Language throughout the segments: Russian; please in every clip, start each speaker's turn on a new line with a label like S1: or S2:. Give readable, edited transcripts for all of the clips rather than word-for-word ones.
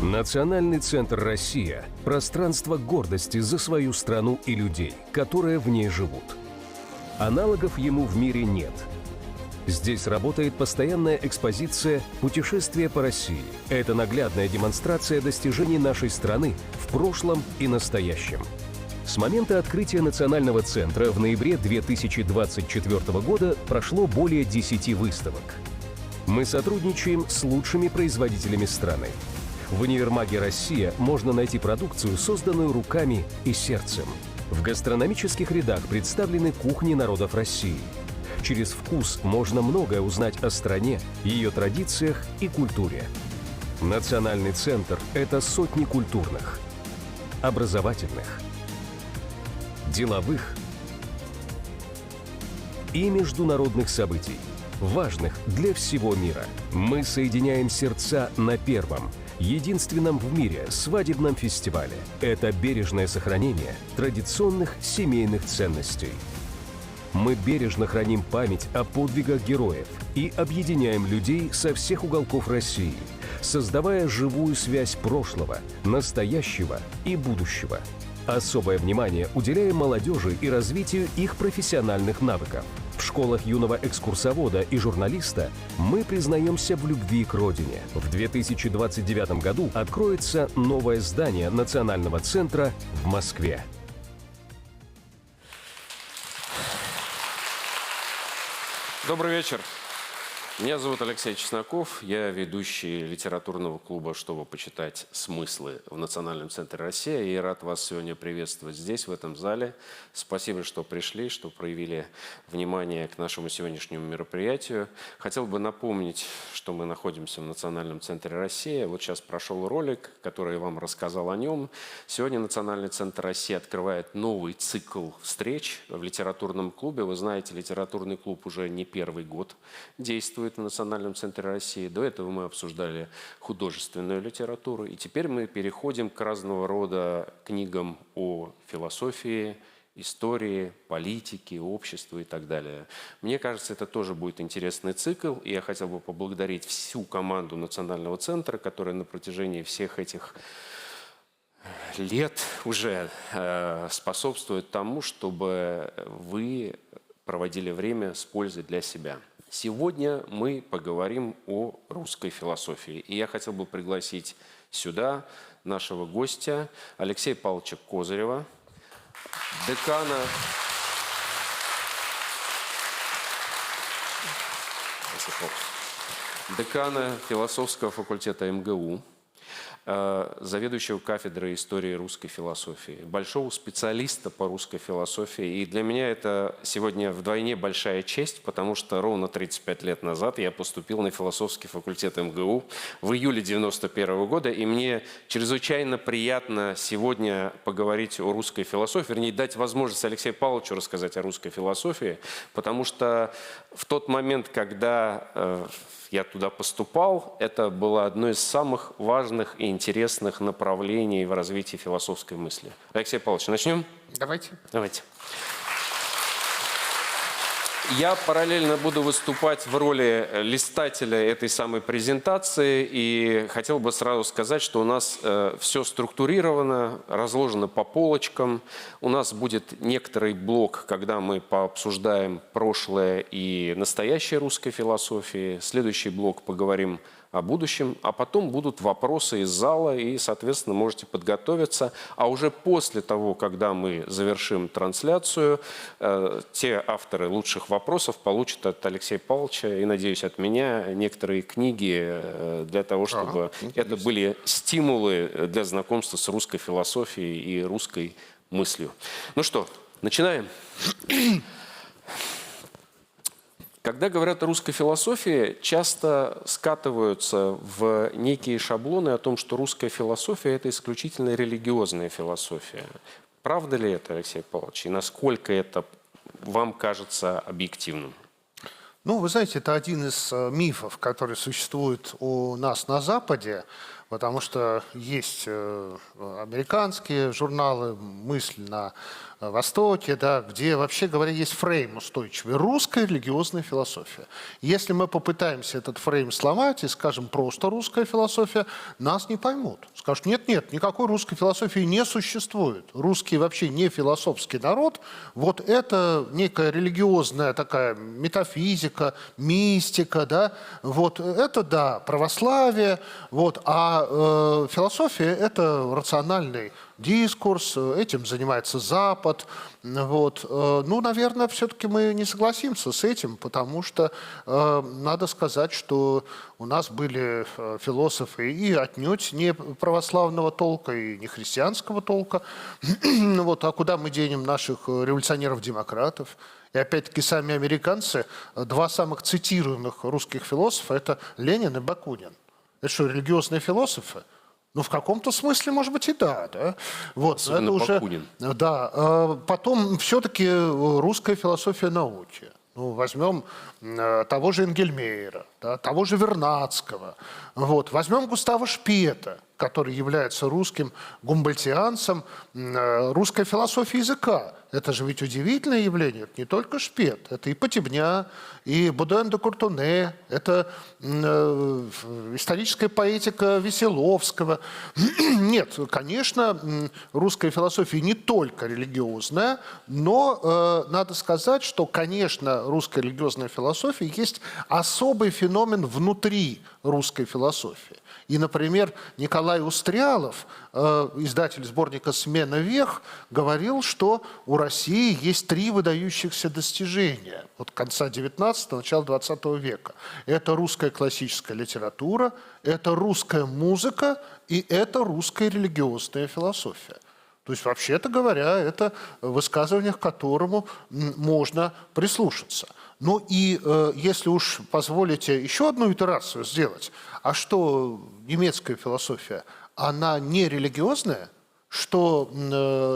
S1: Национальный центр «Россия» – пространство гордости за свою страну и людей, которые в ней живут. Аналогов ему в мире нет. Здесь работает постоянная экспозиция «Путешествие по России». Это наглядная демонстрация достижений нашей страны в прошлом и настоящем. С момента открытия Национального центра в ноябре 2024 года прошло более 10 выставок. Мы сотрудничаем с лучшими производителями страны. В универмаге «Россия» можно найти продукцию, созданную руками и сердцем. В гастрономических рядах представлены кухни народов России. Через вкус можно многое узнать о стране, ее традициях и культуре. Национальный центр – это сотни культурных, образовательных, деловых и международных событий, важных для всего мира. Мы соединяем сердца на первом, единственном в мире свадебном фестивале. Это бережное сохранение традиционных семейных ценностей. Мы бережно храним память о подвигах героев и объединяем людей со всех уголков России, создавая живую связь прошлого, настоящего и будущего. Особое внимание уделяем молодежи и развитию их профессиональных навыков. В школах юного экскурсовода и журналиста мы признаемся в любви к родине. В 2029 году откроется новое здание Национального центра в Москве.
S2: Добрый вечер. Меня зовут Алексей Чесноков. Я ведущий литературного клуба «Чтобы почитать смыслы» в Национальном центре «Россия». И рад вас сегодня приветствовать здесь, в этом зале. Спасибо, что пришли, что проявили внимание к нашему сегодняшнему мероприятию. Хотел бы напомнить, что мы находимся в Национальном центре «Россия». Вот сейчас прошел ролик, который я вам рассказал о нем. Сегодня Национальный центр «Россия» открывает новый цикл встреч в литературном клубе. Вы знаете, литературный клуб уже не первый год действует в Национальном центре России. До этого мы обсуждали художественную литературу. И теперь мы переходим к разного рода книгам о философии, истории, политике, обществе и так далее. Мне кажется, это тоже будет интересный цикл. И я хотел бы поблагодарить всю команду Национального центра, которая на протяжении всех этих лет уже способствует тому, чтобы вы проводили время с пользой для себя. Сегодня мы поговорим о русской философии. И я хотел бы пригласить сюда нашего гостя Алексея Павловича Козырева, декана философского факультета МГУ, заведующего кафедрой истории русской философии, большого специалиста по русской философии. И для меня это сегодня вдвойне большая честь, потому что ровно 35 лет назад я поступил на философский факультет МГУ в июле 1991 года, и мне чрезвычайно приятно сегодня поговорить о русской философии, вернее, дать возможность Алексею Павловичу рассказать о русской философии, потому что в тот момент, когда я туда поступал, это было одно из самых важных и интересных направлений в развитии философской мысли. Алексей Павлович, начнем?
S3: Давайте.
S2: Давайте. Я параллельно буду выступать в роли листателя этой самой презентации, и хотел бы сразу сказать, что у нас все структурировано, разложено по полочкам. У нас будет некоторый блок, когда мы пообсуждаем прошлое и настоящее русской философии. Следующий блок поговорим о будущем, а потом будут вопросы из зала, и, соответственно, можете подготовиться. А уже после того, когда мы завершим трансляцию, те авторы лучших вопросов получат от Алексея Павловича и, надеюсь, от меня некоторые книги для того, чтобы это были стимулы для знакомства с русской философией и русской мыслью. Ну что, начинаем? Когда говорят о русской философии, часто скатываются в некие шаблоны о том, что русская философия – это исключительно религиозная философия. Правда ли это, Алексей Павлович? И насколько это вам кажется объективным?
S3: Ну, вы знаете, это один из мифов, который существует у нас на Западе. Потому что есть американские журналы «Мысль на Востоке», да, где, вообще говоря, есть фрейм устойчивый. Русская религиозная философия. Если мы попытаемся этот фрейм сломать и скажем просто русская философия, нас не поймут. Скажут, нет, никакой русской философии не существует. Русский вообще не философский народ. Вот это некая религиозная такая метафизика, мистика, да, вот это, да, православие, вот, а философия – это рациональный дискурс, этим занимается Запад. Вот. Ну, наверное, все-таки мы не согласимся с этим, потому что надо сказать, что у нас были философы и отнюдь не православного толка, и не христианского толка. Вот. А куда мы денем наших революционеров-демократов? И опять-таки сами американцы, два самых цитируемых русских философа – это Ленин и Бакунин. Это что, религиозные философы? Ну, в каком-то смысле, может быть, и да. Вот,
S2: особенно
S3: это уже,
S2: Бакунин.
S3: Да. Потом все-таки русская философия науки. Ну, возьмем того же Энгельмейера, да, того же Вернадского. Вот. Возьмем Густава Шпета, который является русским гумбольдтианцем, русской философии языка. Это же ведь удивительное явление. Это не только Шпет, это и Потебня, и Бодуэн де Куртоне, это историческая поэтика Веселовского. Нет, конечно, русская философия не только религиозная, но надо сказать, что, конечно, русская религиозная философия есть особый феномен внутри русской философии. И, например, Николай Устрялов, издатель сборника «Смена вех», говорил, что у России есть три выдающихся достижения от конца XIX – начала XX века. Это русская классическая литература, это русская музыка и это русская религиозная философия. То есть, вообще-то говоря, это высказывание, к которому можно прислушаться. Ну и если уж позволите еще одну итерацию сделать, а что немецкая философия, она не религиозная? Что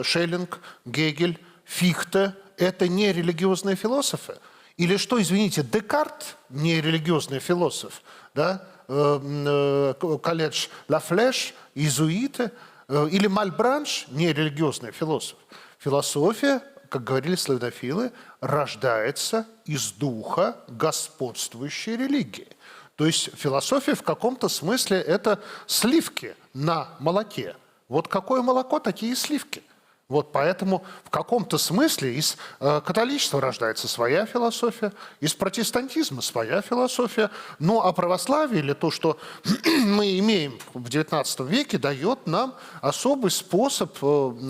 S3: Шеллинг, Гегель, Фихте – это не религиозные философы? Или что, извините, Декарт – не религиозный философ, да? Колледж Лафлеш, иезуиты – или Мальбранш, не религиозный философ. Философия, как говорили славянофилы, рождается из духа господствующей религии. То есть философия в каком-то смысле это сливки на молоке. Вот какое молоко, такие и сливки. Вот поэтому в каком-то смысле из католичества рождается своя философия, из протестантизма своя философия. Ну а православие, или то, что мы имеем в XIX веке, дает нам особый способ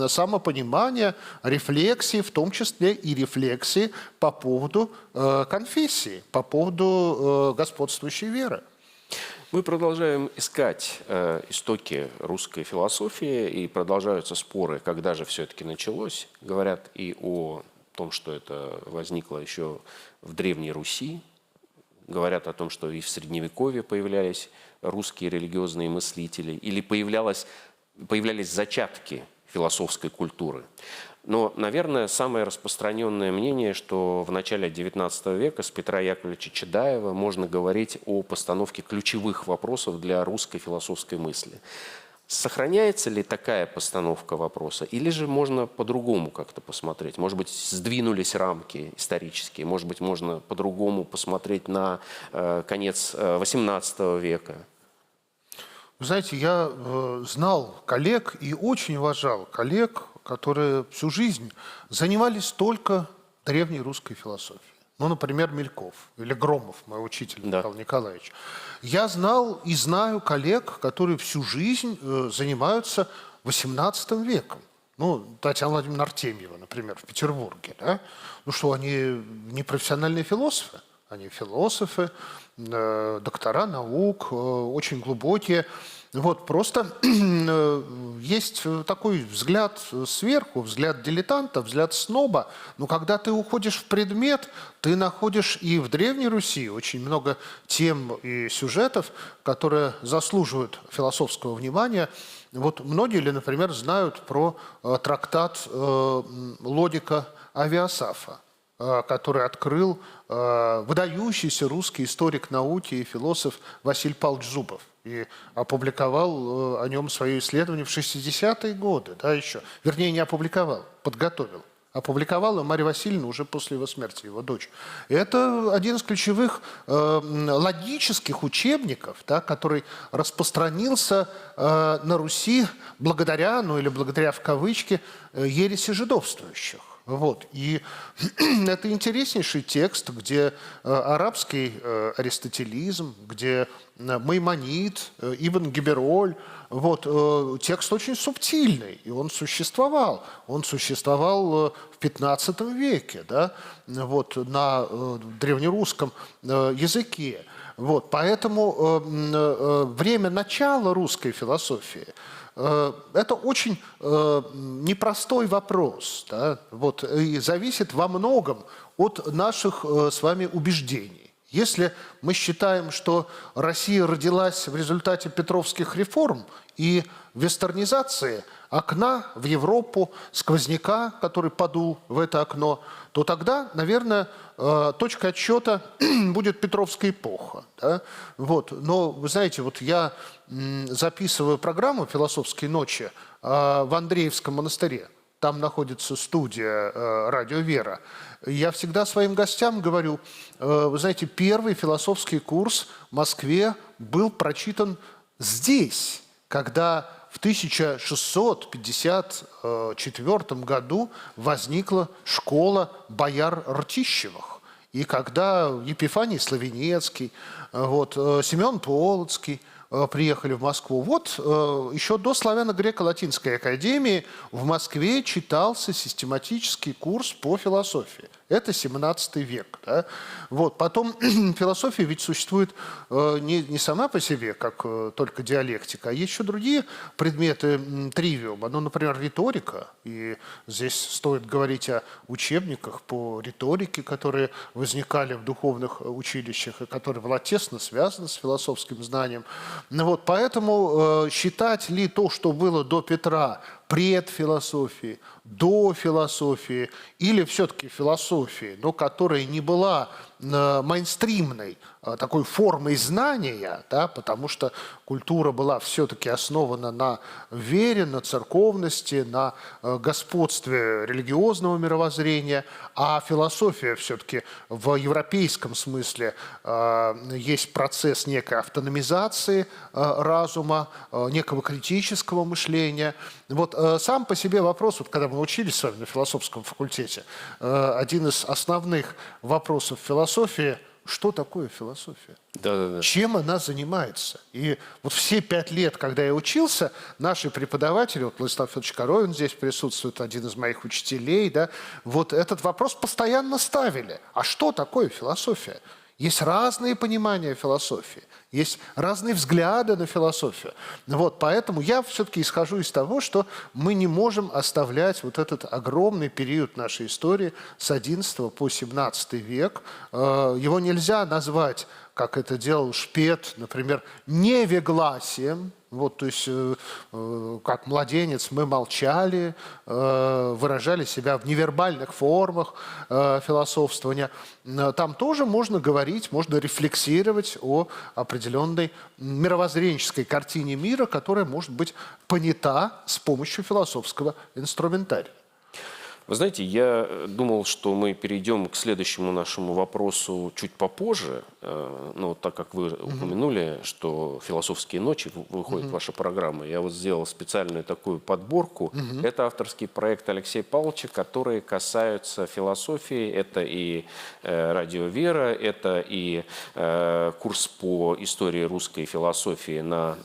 S3: самопонимания, рефлексии, в том числе и рефлексии по поводу конфессии, по поводу господствующей веры.
S2: Мы продолжаем искать истоки русской философии, и продолжаются споры, когда же все-таки началось. Говорят и о том, что это возникло еще в Древней Руси. Говорят о том, что и в Средневековье появлялись русские религиозные мыслители, или появлялись зачатки философской культуры. Но, наверное, самое распространенное мнение, что в начале XIX века с Петра Яковлевича Чедаева можно говорить о постановке ключевых вопросов для русской философской мысли. Сохраняется ли такая постановка вопроса, или же можно по-другому как-то посмотреть? Может быть, сдвинулись рамки исторические, может быть, можно по-другому посмотреть на конец XVIII века?
S3: Вы знаете, я знал коллег и очень уважал коллег, которые всю жизнь занимались только древней русской философией. Ну, например, Мельков или Громов, мой учитель,
S2: да.
S3: Михаил Николаевич. Я знал и знаю коллег, которые всю жизнь занимаются XVIII веком. Ну, Татьяна Владимировна Артемьева, например, в Петербурге. Да? Ну что, они не профессиональные философы? Они философы, доктора наук, очень глубокие. Вот, просто есть такой взгляд сверху, взгляд дилетанта, взгляд сноба. Но когда ты уходишь в предмет, ты находишь и в Древней Руси очень много тем и сюжетов, которые заслуживают философского внимания. Вот многие ли, например, знают про трактат Логика Авиасафа. который открыл выдающийся русский историк науки и философ Василий Павлович Зубов. И опубликовал о нем свое исследование в 60-е годы, да, еще. Вернее, не опубликовал, подготовил. Опубликовала Марья Васильевна уже после его смерти, его дочь. И это один из ключевых логических учебников, да, который распространился на Руси благодаря, ну или благодаря в кавычки, ереси жидовствующих. Вот. И это интереснейший текст, где арабский аристотелизм, где Маймонид, Ибн Гибероль. Вот. Текст очень субтильный, и он существовал. Он существовал в 15 веке, да? Вот, на древнерусском языке. Вот. Поэтому время начала русской философии это очень непростой вопрос, да? Вот, и зависит во многом от наших с вами убеждений. Если мы считаем, что Россия родилась в результате петровских реформ и вестернизации окна в Европу, сквозняка, который подул в это окно, то тогда, наверное, точкой отсчета будет Петровская эпоха. Да? Вот. Но, вы знаете, вот я записываю программу «Философские ночи» в Андреевском монастыре. Там находится студия «Радио Вера». Я всегда своим гостям говорю, вы знаете, первый философский курс в Москве был прочитан здесь, когда в 1654 году возникла школа бояр Ртищевых. И когда Епифаний Славенецкий, вот, Семен Полоцкий приехали в Москву, вот еще до Славяно-Греко-Латинской академии в Москве читался систематический курс по философии. Это 17 век. Да? Вот. Потом философия ведь существует не сама по себе, как только диалектика, а есть еще другие предметы тривиума. Ну, например, риторика. И здесь стоит говорить о учебниках по риторике, которые возникали в духовных училищах, и которые была тесно связана с философским знанием. Ну, вот. Поэтому считать ли то, что было до Петра, предфилософии, до философии или все-таки философии, но которая не была мейнстримной такой формой знания, да, потому что культура была все-таки основана на вере, на церковности, на господстве религиозного мировоззрения, а философия все-таки в европейском смысле есть процесс некой автономизации разума, некого критического мышления. Вот сам по себе вопрос, вот когда мы учились с вами на философском факультете, один из основных вопросов философии – что такое философия?
S2: Да.
S3: Чем она занимается? И вот все 5 лет, когда я учился, наши преподаватели, вот Владислав Федорович Коровин здесь присутствует, один из моих учителей, да, вот этот вопрос постоянно ставили. А что такое философия? Есть разные понимания философии, есть разные взгляды на философию. Вот, поэтому я все-таки исхожу из того, что мы не можем оставлять вот этот огромный период нашей истории с XI по XVII век. Его нельзя назвать, как это делал Шпет, например, невегласием. Вот, то есть, как младенец мы молчали, выражали себя в невербальных формах философствования. Там тоже можно говорить, можно рефлексировать о определенной мировоззренческой картине мира, которая может быть понята с помощью философского инструментария.
S2: Вы знаете, я думал, что мы перейдем к следующему нашему вопросу чуть попозже. Но так как вы упомянули, что «Философские ночи» выходит ваша программа, я вот сделал специальную такую подборку. Это авторский проект Алексея Павловича, которые касаются философии. Это и «Радио Вера», это и курс по истории русской философии на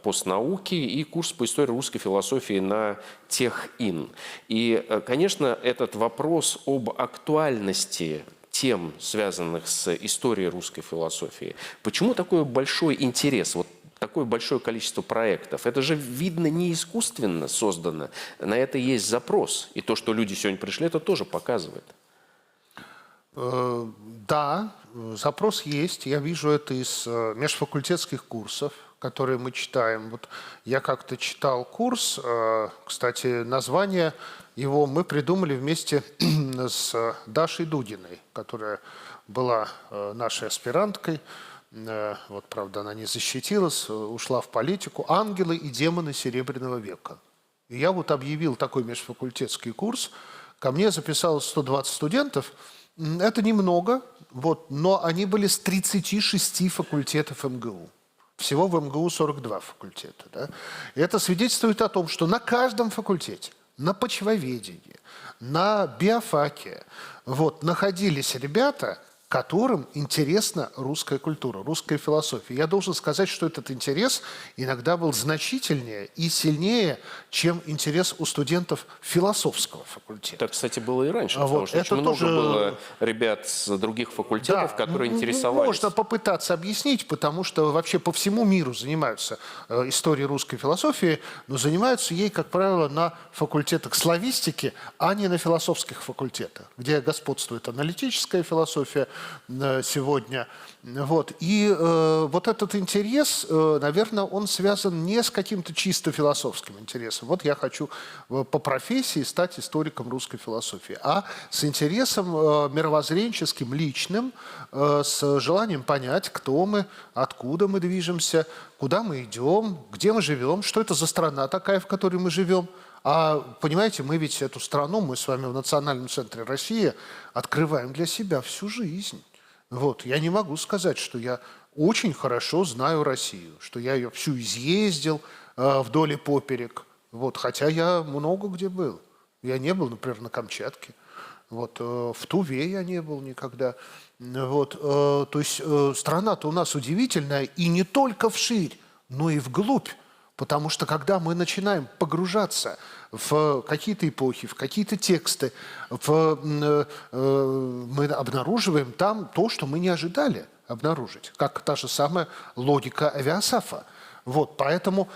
S2: постнауке и курс по истории русской философии на Техин. И, конечно, этот вопрос об актуальности тем, связанных с историей русской философии. Почему такой большой интерес, вот такое большое количество проектов? Это же, видно, не искусственно создано. На это есть запрос. И то, что люди сегодня пришли, это тоже показывает.
S3: Да, запрос есть. Я вижу это из межфакультетских курсов, которые мы читаем. Вот я как-то читал курс, кстати, название его мы придумали вместе с Дашей Дудиной, которая была нашей аспиранткой. Вот, правда, она не защитилась, ушла в политику. «Ангелы и демоны Серебряного века». И я вот объявил такой межфакультетский курс. Ко мне записалось 120 студентов. Это немного, вот, но они были с 36 факультетов МГУ. Всего в МГУ 42 факультета. Да? И это свидетельствует о том, что на каждом факультете, на почвоведении, на биофаке вот, находились ребята, которым интересна русская культура, русская философия. Я должен сказать, что этот интерес иногда был значительнее и сильнее, чем интерес у студентов философского факультета.
S2: Так, кстати, было и раньше, потому
S3: Вот,
S2: что очень много было ребят с других факультетов, которые интересовались.
S3: Можно попытаться объяснить, потому что вообще по всему миру занимаются историей русской философии, но занимаются ей, как правило, на факультетах славистики, а не на философских факультетах, где господствует аналитическая философия сегодня. Вот. И вот этот интерес, наверное, он связан не с каким-то чисто философским интересом. Вот я хочу по профессии стать историком русской философии, а с интересом мировоззренческим, личным, с желанием понять, кто мы, откуда мы движемся, куда мы идем, где мы живем, что это за страна такая, в которой мы живем. А, понимаете, мы ведь эту страну, мы с вами в Национальном центре России открываем для себя всю жизнь. Вот. Я не могу сказать, что я очень хорошо знаю Россию, что я ее всю изъездил вдоль и поперек. Вот. Хотя я много где был. Я не был, например, на Камчатке. Вот. В Туве я не был никогда. Вот. То есть страна-то у нас удивительная и не только вширь, но и вглубь. Потому что когда мы начинаем погружаться в какие-то эпохи, в какие-то тексты, мы обнаруживаем там то, что мы не ожидали обнаружить, как та же самая логика Авиасафа. Вот, поэтому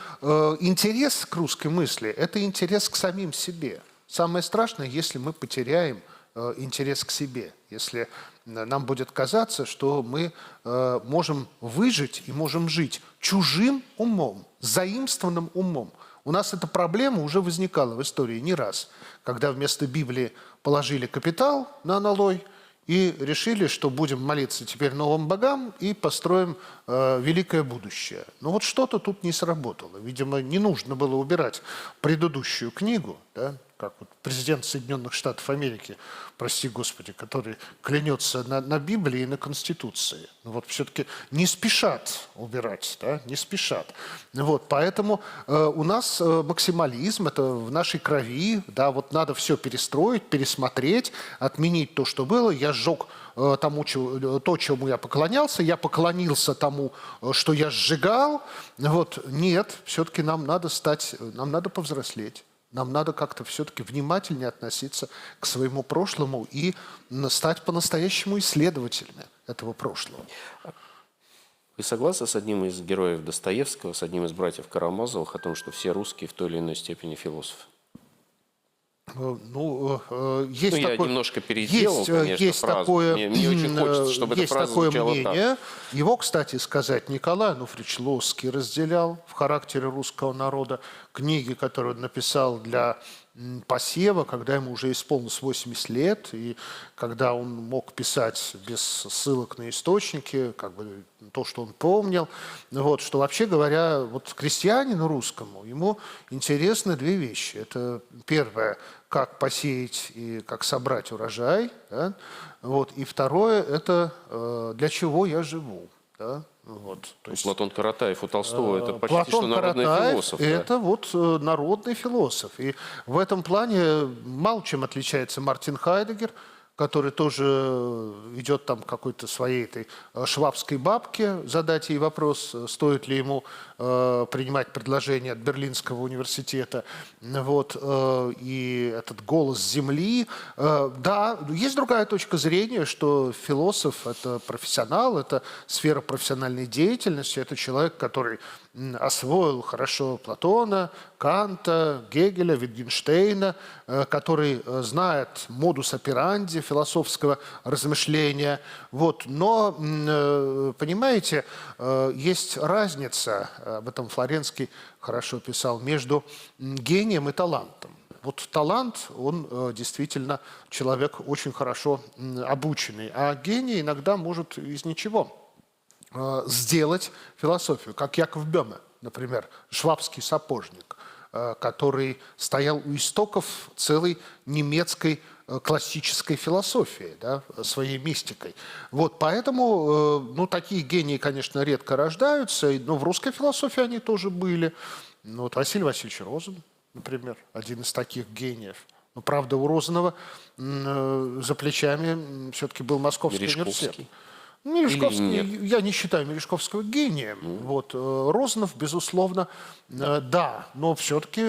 S3: интерес к русской мысли – это интерес к самим себе. Самое страшное, если мы потеряем интерес к себе, если нам будет казаться, что мы можем выжить и можем жить чужим умом, заимствованным умом. У нас эта проблема уже возникала в истории не раз, когда вместо Библии положили капитал на аналой и решили, что будем молиться теперь новым богам и построим великое будущее. Но вот что-то тут не сработало. Видимо, не нужно было убирать предыдущую книгу, да, как вот президент Соединенных Штатов Америки, прости Господи, который клянется на Библии и на Конституции. Но вот все-таки не спешат убирать, да, не спешат. Вот, поэтому у нас максимализм, это в нашей крови, да, вот надо все перестроить, пересмотреть, отменить то, что было. Я сжег тому, то, чему я поклонялся, я поклонился тому, что я сжигал. Вот, нет, все-таки нам надо повзрослеть. Нам надо как-то все-таки внимательнее относиться к своему прошлому и стать по-настоящему исследователями этого прошлого.
S2: Вы согласны с одним из героев Достоевского, с одним из братьев Карамазовых о том, что все русские в той или иной степени философы?
S3: Ну, есть
S2: я
S3: такое,
S2: немножко переделал, конечно,
S3: есть
S2: фразу.
S3: Такое,
S2: мне очень хочется, чтобы эта фраза звучала
S3: мнение.
S2: так.
S3: Его, кстати сказать, Николай Ануфриевич Лосский разделял в характере русского народа. Книги, которые он написал для посева, когда ему уже исполнилось 80 лет, и когда он мог писать без ссылок на источники, как бы то, что он помнил. Вот, что вообще говоря, вот крестьянину русскому, ему интересны две вещи. Это первое, как посеять и как собрать урожай. Да? Вот, и второе, это для чего я живу. Да? Вот, то есть,
S2: Платон Каратаев у Толстого это почти
S3: Платон
S2: что народный
S3: Каратаев
S2: философ. Да?
S3: Это вот народный философ. И в этом плане мало чем отличается Мартин Хайдеггер, который тоже идет там какой-то своей этой швабской бабке, задать ей вопрос, стоит ли ему принимать предложение от Берлинского университета. Вот, и этот голос земли. Да, есть другая точка зрения, что философ – это профессионал, это сфера профессиональной деятельности, это человек, который освоил хорошо Платона, Канта, Гегеля, Wittgensteina, который знает модус операнди философского размышления. Вот. Но, понимаете, есть разница, об этом Флоренский хорошо писал, между гением и талантом. Вот талант, он действительно человек очень хорошо обученный, а гений иногда может из ничего сделать философию, как Яков Бёме, например, швабский сапожник, который стоял у истоков целой немецкой классической философии, да, своей мистикой. Вот, поэтому, ну, такие гении, конечно, редко рождаются, но в русской философии они тоже были. Ну, вот Василий Васильевич Розен, например, один из таких гениев. Но, правда, у Розанова за плечами все-таки был Московский университет. Мережковский, я не считаю Мережковского гением. Вот, Розанов, безусловно, да, но все-таки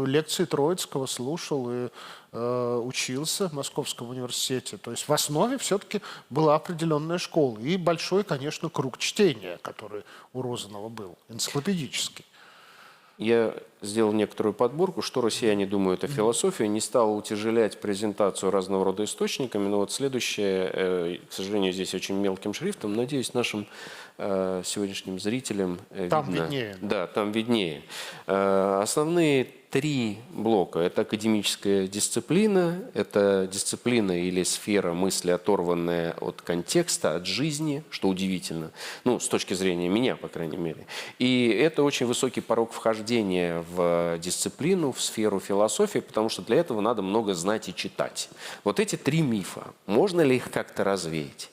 S3: лекции Троицкого слушал и учился в Московском университете. То есть в основе все-таки была определенная школа. И большой, конечно, круг чтения, который у Розанова был, энциклопедический.
S2: Я сделал некоторую подборку, что россияне думают о философии. Не стал утяжелять презентацию разного рода источниками, но вот следующее, к сожалению, здесь очень мелким шрифтом. Надеюсь, нашим сегодняшним зрителям
S3: там
S2: видно.
S3: виднее.
S2: Да, там виднее. Основные три блока. Это академическая дисциплина, это дисциплина или сфера мысли, оторванная от контекста, от жизни, что удивительно, ну, с точки зрения меня, по крайней мере. И это очень высокий порог вхождения в дисциплину, в сферу философии, потому что для этого надо много знать и читать. Вот эти три мифа, можно ли их как-то развеять?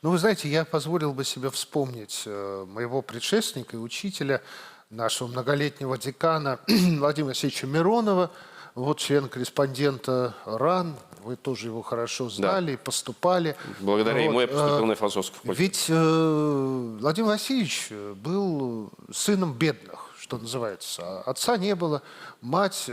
S3: Ну, вы знаете, я позволил бы себе вспомнить моего предшественника и учителя, нашего многолетнего декана Владимира Васильевича Миронова, вот член-корреспондента РАН, вы тоже его хорошо знали, да, поступали.
S2: Благодаря ему я поступил на философскую факультет.
S3: Ведь Владимир Васильевич был сыном бедных, что называется. Отца не было, мать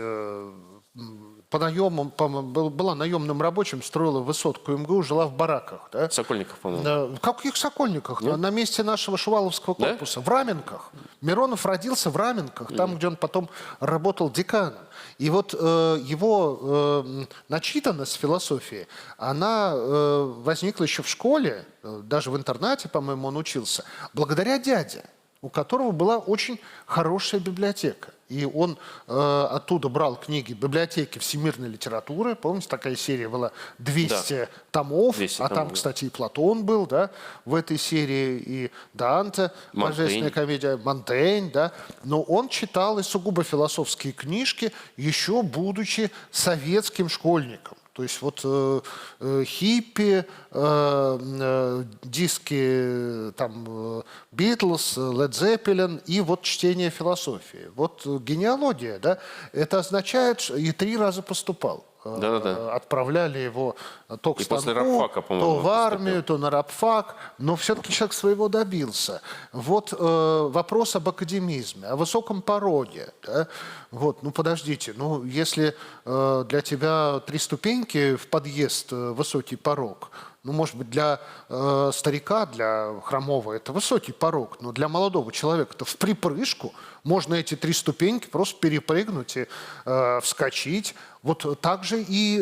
S3: по наемам, была наемным рабочим, строила высотку МГУ, жила в бараках. Да?
S2: Сокольниках, по-моему.
S3: Да. В каких Сокольниках? Нет? На месте нашего Шуваловского корпуса. Да? В Раменках. Миронов родился в Раменках, там, где он потом работал деканом. И вот его начитанность философии, она возникла еще в школе, даже в интернате, по-моему, он учился, благодаря дяде, у которого была очень хорошая библиотека. И он оттуда брал книги библиотеки всемирной литературы. Помните, такая серия была 200 томов, 200 а там, кстати, и Платон был, да, в этой серии, и Данте, «Божественная комедия», Монтень, да. Но он читал и сугубо философские книжки, еще будучи советским школьником. То есть вот хиппи, диски там Битлз, Лед Зеппелин и вот чтение философии. Вот генеалогия, да, это означает, и 3 раза поступал.
S2: Да-да-да.
S3: Отправляли его то к станку,
S2: рабфака,
S3: то в армию, то на рабфак, но все-таки человек своего добился. Вот вопрос об академизме, о высоком пороге. Да? Вот, ну подождите, ну если для тебя 3 ступеньки в подъезд высокий порог, ну, может быть, для старика, для хромого это высокий порог, но для молодого человека-то в припрыжку можно эти 3 ступеньки просто перепрыгнуть и вскочить. Вот так же и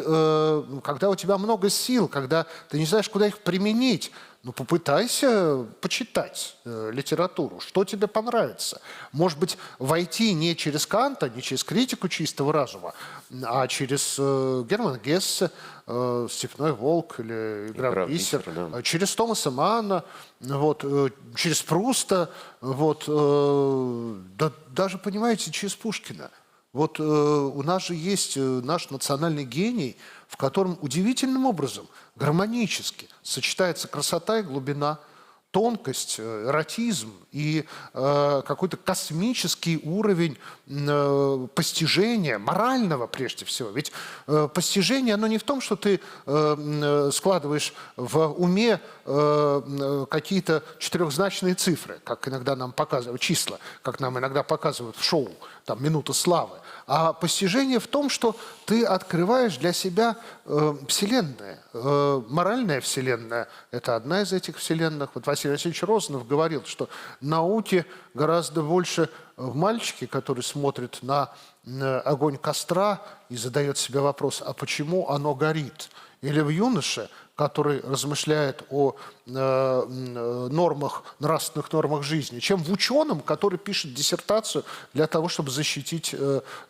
S3: когда у тебя много сил, когда ты не знаешь, куда их применить, ну, попытайся почитать литературу, что тебе понравится. Может быть, войти не через Канта, не через критику чистого разума, а через Германа Гессе, «Степной волк» или «Игра в бисер», да. Через Томаса Манна, вот, через Пруста, вот, да, даже, понимаете, через Пушкина. Вот у нас же есть наш национальный гений, в котором удивительным образом, гармонически сочетается красота и глубина, тонкость, эротизм и какой-то космический уровень постижения, морального прежде всего. Ведь постижение, оно не в том, что ты складываешь в уме какие-то 4-значные цифры, как иногда нам показывают, числа, как нам иногда показывают в шоу. там, минута славы, а постижение в том, что ты открываешь для себя вселенные. Моральная вселенная – это одна из этих вселенных. Вот Василий Васильевич Розанов говорил, что науки гораздо больше в мальчике, который смотрит на огонь костра и задает себе вопрос, а почему оно горит? Или в юноше, который размышляет о нравственных нормах жизни, чем в ученом, который пишет диссертацию для того, чтобы защитить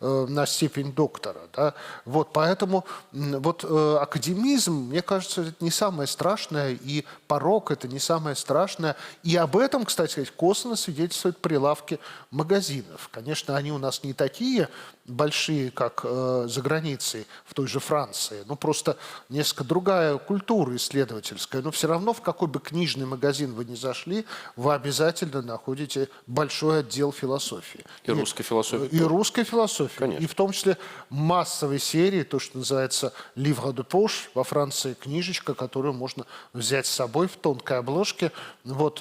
S3: на степень доктора. Да? Вот, поэтому академизм, мне кажется, это не самое страшное, и порок это не самое страшное. И об этом, кстати сказать, косвенно свидетельствуют прилавки магазинов. Конечно, они у нас не такие большие, как за границей, в той же Франции. Ну, просто несколько другая культура исследовательская. Но все равно, в какой бы книжный магазин вы ни зашли, вы обязательно находите большой отдел философии.
S2: И русской философии.
S3: И русской философии.
S2: Конечно.
S3: И в том числе массовой серии, то, что называется «Livre de poche», во Франции книжечка, которую можно взять с собой в тонкой обложке. Вот,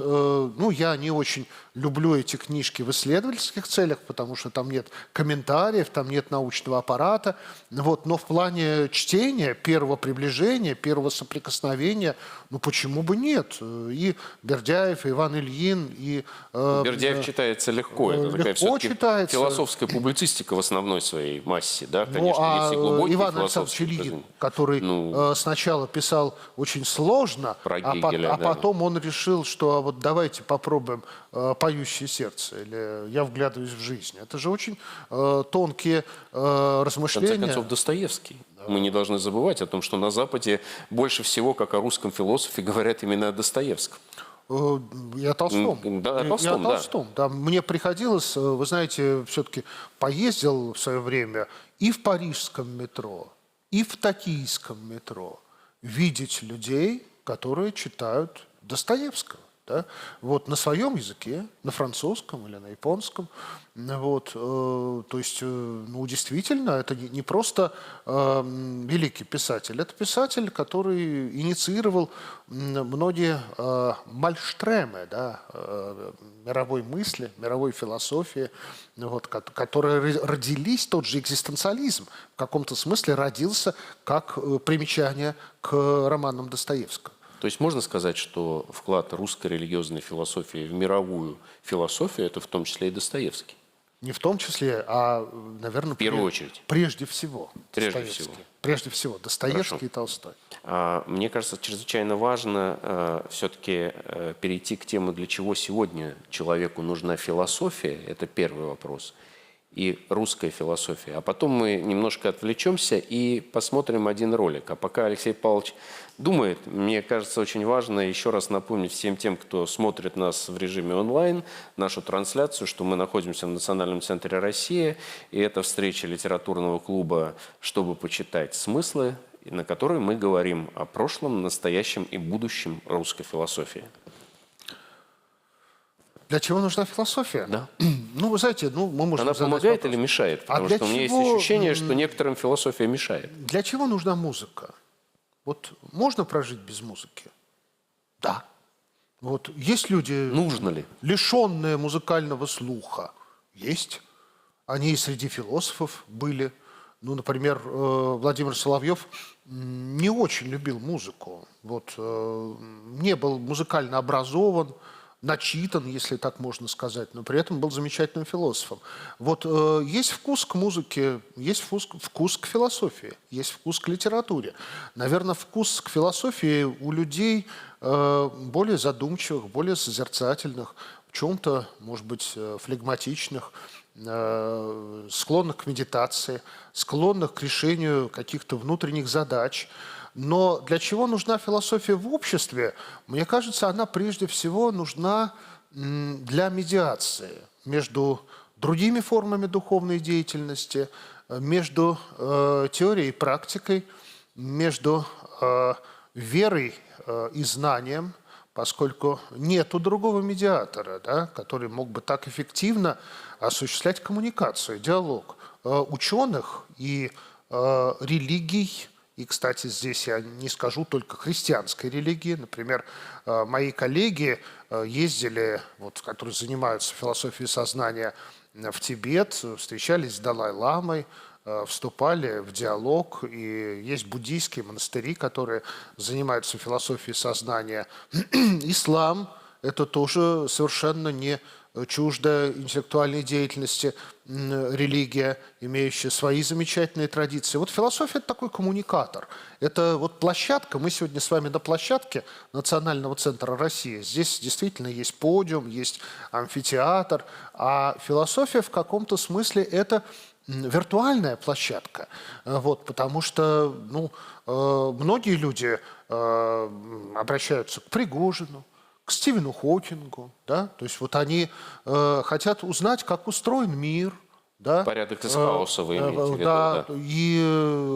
S3: я не очень люблю эти книжки в исследовательских целях, потому что там нет комментариев, там нет научного аппарата. Вот, но в плане чтения, первого приближения, первого соприкосновения, почему бы нет? И Бердяев, и Иван Ильин, и...
S2: Бердяев читается легко. Это такая
S3: легко читается.
S2: философская публицистика в основной своей массе. Да? Конечно, есть и глубокие
S3: Иван Александрович Ильин, который сначала писал очень сложно,
S2: про Гегеля,
S3: а потом он решил, что вот давайте попробуем «Поющее сердце» или «Я вглядываюсь в жизнь». Это же очень тонкие размышления.
S2: В конце концов, Достоевский. Мы не должны забывать о том, что на Западе больше всего, как о русском философе, говорят именно о Достоевском.
S3: И о Толстом.
S2: Да, о Толстом,
S3: и о Толстом. Да. Мне приходилось, вы знаете, все-таки поездил в свое время и в парижском метро, и в токийском метро видеть людей, которые читают Достоевского. Да? Вот на своем языке, на французском или на японском. Вот, то есть, действительно, это не просто великий писатель, это писатель, который инициировал многие мальштремы, да, мировой мысли, мировой философии, вот, которые родились, тот же экзистенциализм в каком-то смысле родился как примечание к романам Достоевского.
S2: То есть можно сказать, что вклад русской религиозной философии в мировую философию – это в том числе и Достоевский?
S3: Не в том числе, а, наверное,
S2: в первую очередь.
S3: Прежде всего. Прежде всего. Достоевский
S2: Хорошо.
S3: И Толстой.
S2: Мне кажется, чрезвычайно важно все-таки перейти к теме, для чего сегодня человеку нужна философия. Это первый вопрос. И русская философия. А потом мы немножко отвлечемся и посмотрим один ролик. А пока Алексей Павлович думает, мне кажется, очень важно еще раз напомнить всем тем, кто смотрит нас в режиме онлайн, нашу трансляцию, что мы находимся в Национальном центре России, и это встреча литературного клуба «Чтобы почитать смыслы», на которой мы говорим о прошлом, настоящем и будущем русской философии.
S3: Для чего нужна философия?
S2: Да.
S3: Вы знаете, мы можем...
S2: Она помогает или мешает? Потому что у меня есть ощущение, что некоторым философия мешает.
S3: Для чего нужна музыка? Вот можно прожить без музыки? Да. Вот есть люди...
S2: Нужно ли?
S3: Лишенные музыкального слуха. Есть. Они и среди философов были. Например, Владимир Соловьев не очень любил музыку. Вот, не был музыкально образован, начитан, если так можно сказать, но при этом был замечательным философом. Вот есть вкус к музыке, есть вкус к философии, есть вкус к литературе. Наверное, вкус к философии у людей более задумчивых, более созерцательных, в чем-то, может быть, флегматичных, склонных к медитации, склонных к решению каких-то внутренних задач. Но для чего нужна философия в обществе? Мне кажется, она прежде всего нужна для медиации между другими формами духовной деятельности, между теорией и практикой, между верой и знанием, поскольку нету другого медиатора, да, который мог бы так эффективно осуществлять коммуникацию, диалог ученых и религий. И, кстати, здесь я не скажу только христианской религии. Например, мои коллеги ездили, которые занимаются философией сознания в Тибет, встречались с Далай-ламой, вступали в диалог, и есть буддийские монастыри, которые занимаются философией сознания. Ислам – это тоже совершенно не чуждая интеллектуальной деятельности религия, имеющая свои замечательные традиции. Вот философия – это такой коммуникатор. Это вот площадка, мы сегодня с вами на площадке Национального центра России. Здесь действительно есть подиум, есть амфитеатр, а философия в каком-то смысле – это виртуальная площадка, вот, потому что многие люди обращаются к Пригожину, к Стивену Хокингу, да, то есть вот они хотят узнать, как устроен мир, да.
S2: Порядок из хаоса вы имеете в виду,
S3: да,
S2: да.
S3: И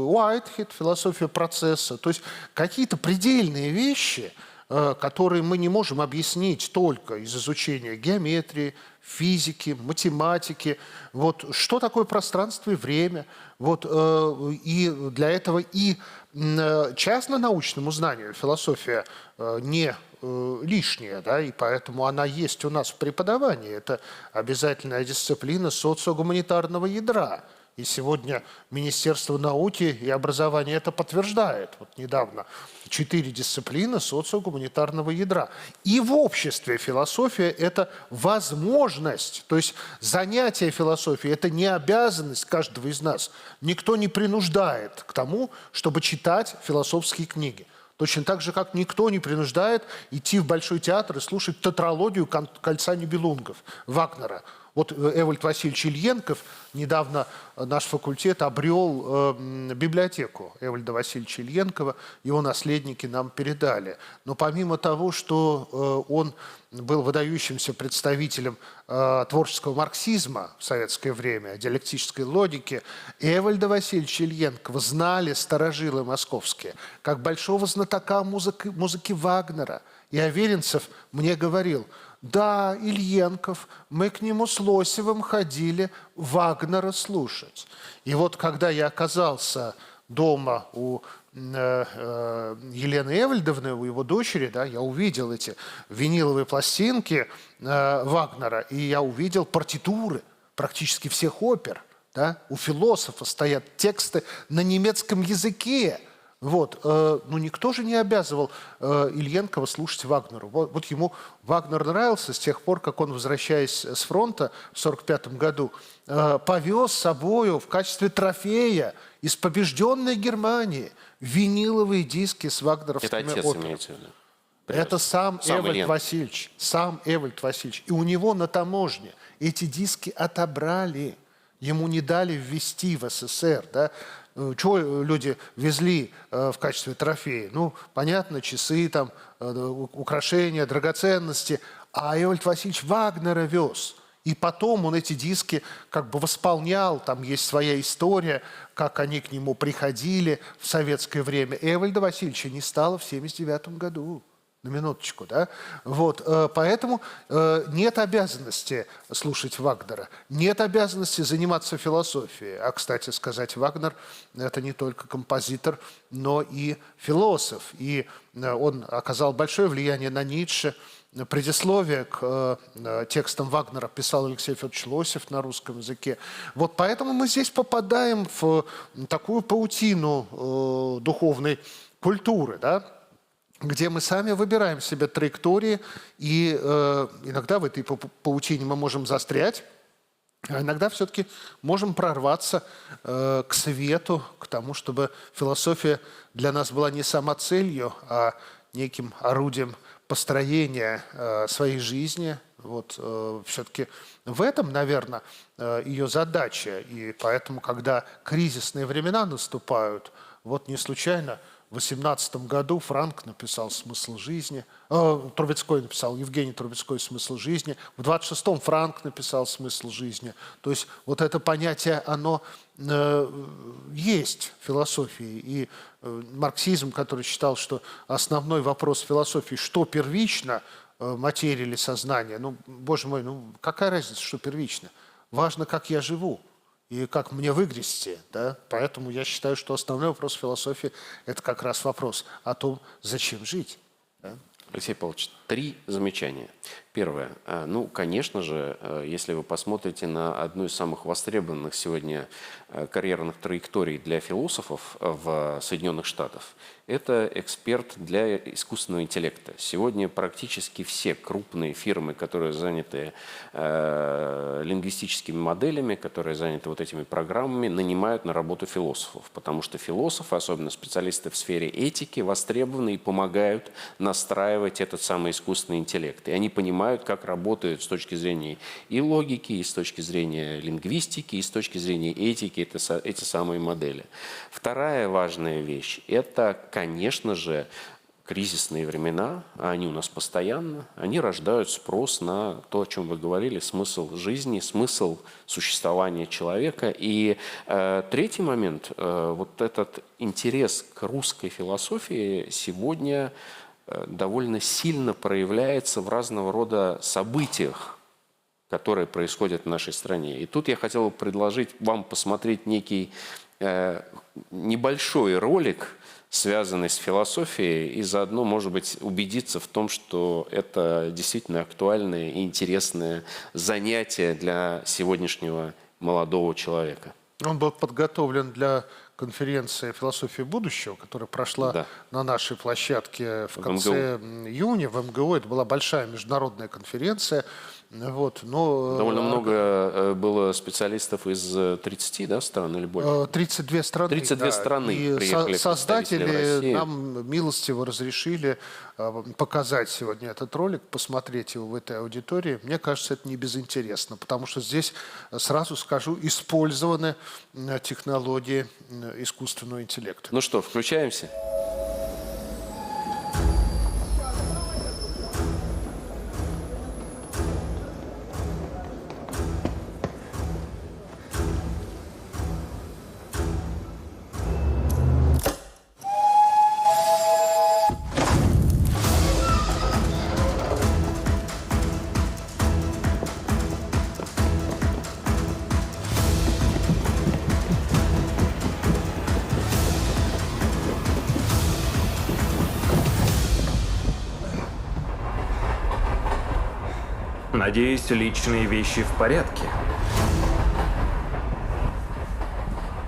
S3: Уайтхед, философия процесса, то есть какие-то предельные вещи, которые мы не можем объяснить только из изучения геометрии, физики, математики. Вот что такое пространство и время? Вот, и для этого и частно-научному знанию философия не лишняя, да, и поэтому она есть у нас в преподавании. Это обязательная дисциплина социогуманитарного ядра. И сегодня Министерство науки и образования это подтверждает. Вот недавно 4 дисциплины социогуманитарного ядра. И в обществе философия – это возможность, то есть занятие философией – это не обязанность каждого из нас. Никто не принуждает к тому, чтобы читать философские книги. Точно так же, как никто не принуждает идти в Большой театр и слушать тетралогию «Кольца Нибелунгов» Вагнера. Вот Эвальд Васильевич Ильенков, недавно наш факультет обрел библиотеку Эвальда Васильевича Ильенкова, его наследники нам передали. Но помимо того, что он был выдающимся представителем творческого марксизма в советское время, диалектической логики, Эвальда Васильевича Ильенкова знали старожилы московские, как большого знатока музыки Вагнера. И Аверинцев мне говорил: да, Ильенков, мы к нему с Лосевым ходили Вагнера слушать. И вот когда я оказался дома у Елены Эвальдовны, у его дочери, да, я увидел эти виниловые пластинки Вагнера, и я увидел партитуры практически всех опер. Да? У философа стоят тексты на немецком языке. Вот, никто же не обязывал Ильенкова слушать Вагнеру. Вот ему Вагнер нравился с тех пор, как он, возвращаясь с фронта в 1945 году, повез с собою в качестве трофея из побежденной Германии виниловые диски с вагнеровскими
S2: Это отец
S3: операми.
S2: имеете в виду?
S3: Это сам Эвальд Васильевич. Сам Эвальд Васильевич. И у него на таможне эти диски отобрали. Ему не дали ввести в СССР, да? Чего люди везли в качестве трофея? Ну, понятно, часы, там, украшения, драгоценности. А Эвальд Васильевич Вагнера вез. И потом он эти диски как бы восполнял. Там есть своя история, как они к нему приходили в советское время. Эвальда Васильевича не стало в 1979 году. На минуточку, да? Вот, поэтому нет обязанности слушать Вагнера, нет обязанности заниматься философией. А, кстати сказать, Вагнер – это не только композитор, но и философ. И он оказал большое влияние на Ницше. Предисловие к текстам Вагнера писал Алексей Федорович Лосев на русском языке. Вот поэтому мы здесь попадаем в такую паутину духовной культуры, да? Где мы сами выбираем себе траектории, и иногда в этой паутине мы можем застрять, а иногда все-таки можем прорваться к свету, к тому, чтобы философия для нас была не самоцелью, а неким орудием построения своей жизни. Вот, все-таки в этом, наверное, ее задача. И поэтому, когда кризисные времена наступают, вот не случайно в 18 году Франк написал «Смысл жизни», Трубецкой написал, Евгений Трубецкой «Смысл жизни», в 26-м Франк написал «Смысл жизни». То есть вот это понятие, оно есть в философии. И марксизм, который считал, что основной вопрос философии, что первично, материя или сознание, ну, боже мой, ну какая разница, что первично? Важно, как я живу. И как мне выгрести, да? Поэтому я считаю, что основной вопрос философии – это как раз вопрос о том, зачем жить. Да?
S2: Алексей Павлович, 3 замечания. Первое. Ну, конечно же, если вы посмотрите на одну из самых востребованных сегодня карьерных траекторий для философов в Соединенных Штатах, это эксперт для искусственного интеллекта. Сегодня практически все крупные фирмы, которые заняты лингвистическими моделями, которые заняты вот этими программами, нанимают на работу философов, потому что философы, особенно специалисты в сфере этики, востребованы и помогают настраивать этот самый искусственный интеллект. И они понимают, как работают с точки зрения и логики, и с точки зрения лингвистики, и с точки зрения этики эти самые модели. Вторая важная вещь – это, конечно же, кризисные времена, а они у нас постоянно, они рождают спрос на то, о чем вы говорили, смысл жизни, смысл существования человека. И третий момент, вот этот интерес к русской философии сегодня довольно сильно проявляется в разного рода событиях, которые происходят в нашей стране. И тут я хотел бы предложить вам посмотреть некий небольшой ролик, связанный с философией, и заодно, может быть, убедиться в том, что это действительно актуальное и интересное занятие для сегодняшнего молодого человека.
S3: Он был подготовлен для конференции «Философия будущего», которая прошла на нашей площадке в конце июня в МГУ. Это была большая международная конференция. Вот, но,
S2: довольно много было специалистов из 30 стран или больше?
S3: 32 страны.
S2: 32 страны
S3: и
S2: приехали
S3: создатели нам милостиво разрешили показать сегодня этот ролик, посмотреть его в этой аудитории. Мне кажется, это не безинтересно, потому что здесь, сразу скажу, использованы технологии искусственного интеллекта.
S2: Ну что, включаемся?
S4: Надеюсь, личные вещи в порядке.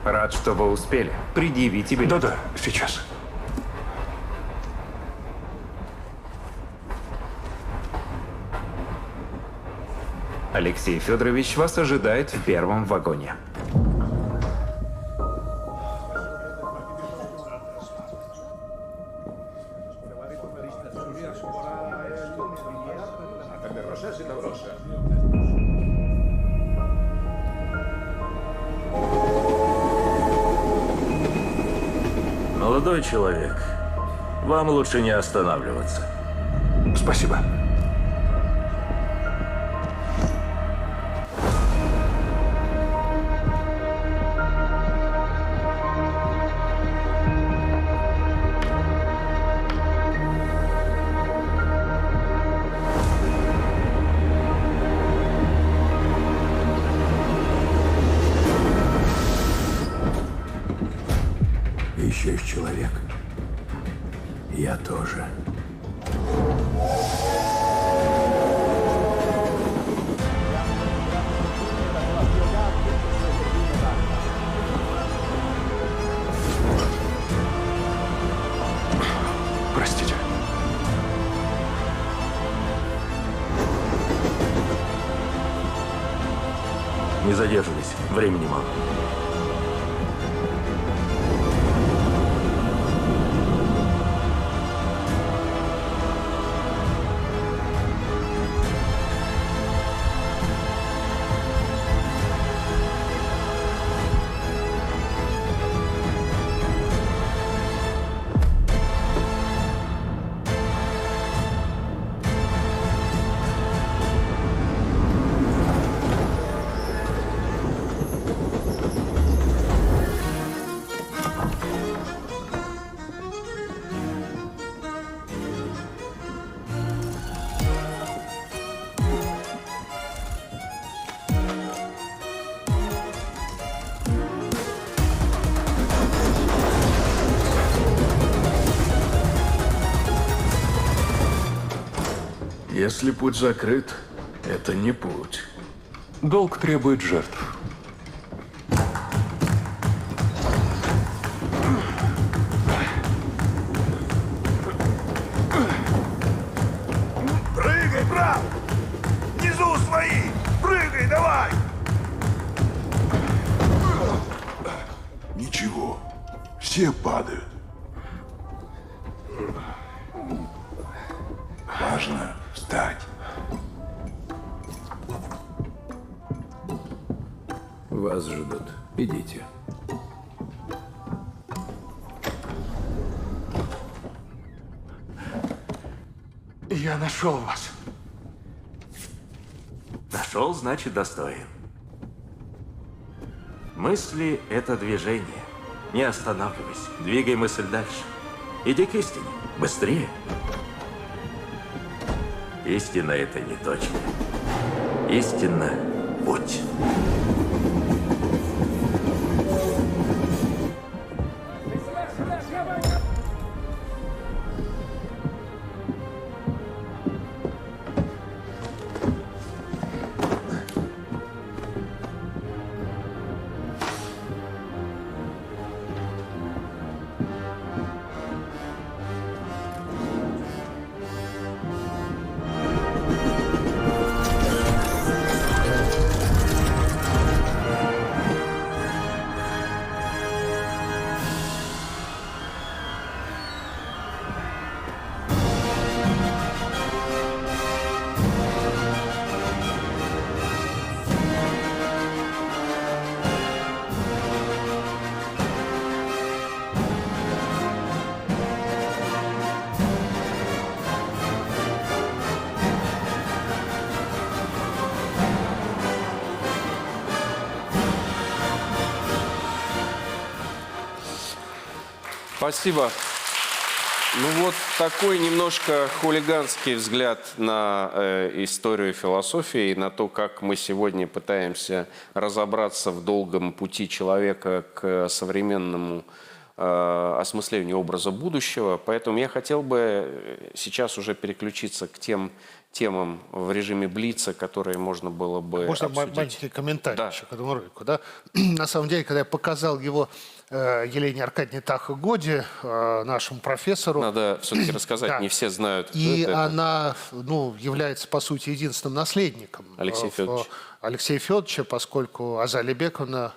S4: Рад, что вы успели. Предъявите билет.
S5: Да-да, сейчас.
S4: Алексей Федорович вас ожидает в первом вагоне.
S5: Молодой человек, вам лучше не останавливаться. Спасибо. Ищешь человек? Я тоже. Простите. Не задерживайся, времени мало. Если путь закрыт, это не путь.
S6: Долг требует жертв.
S7: Прыгай, брат! Внизу свои! Прыгай, давай! Ничего, все падают. Важно встать.
S5: Вас ждут. Идите.
S7: Я нашел вас.
S4: Нашел, значит, достоин. Мысли — это движение. Не останавливайся. Двигай мысль дальше. Иди к истине. Быстрее. Истина — это не точка. Истина — путь.
S2: Спасибо. Ну вот такой немножко хулиганский взгляд на историю философии и на то, как мы сегодня пытаемся разобраться в долгом пути человека к современному осмыслению образа будущего. Поэтому я хотел бы сейчас уже переключиться к тем темам в режиме Блица, которые можно было бы
S3: Можно
S2: обсудить.
S3: маленький комментарий
S2: Да.
S3: еще к этому ролику. Да? На самом деле, когда я показал его Елене Аркадьевне Тахо-Годе, нашему профессору,
S2: Надо все-таки рассказать,
S3: Да.
S2: не все знают, кто
S3: и
S2: это.
S3: она является, по сути, единственным наследником
S2: Алексея Федоровича.
S3: Алексея Федоровича, поскольку Азалия Бековна,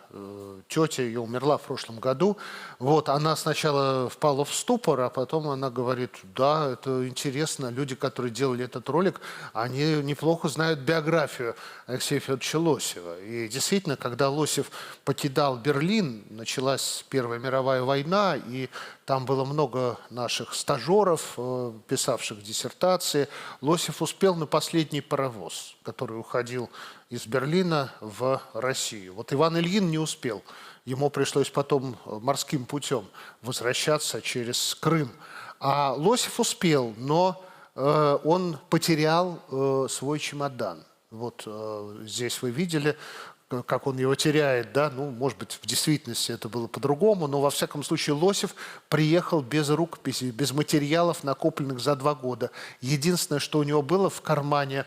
S3: тетя ее, умерла в прошлом году. Вот, она сначала впала в ступор, а потом она говорит, да, это интересно, люди, которые делали этот ролик, они неплохо знают биографию Алексея Федоровича Лосева. И действительно, когда Лосев покидал Берлин, началась Первая мировая война, и там было много наших стажеров, писавших диссертации. Лосев успел на последний паровоз, который уходил из Берлина в Россию. Вот Иван Ильин не успел. Ему пришлось потом морским путем возвращаться через Крым. А Лосев успел, но он потерял свой чемодан. Вот здесь вы видели, как он его теряет, да, ну, может быть, в действительности это было по-другому, но, во всяком случае, Лосев приехал без рукописей, без материалов, накопленных за 2 года. Единственное, что у него было в кармане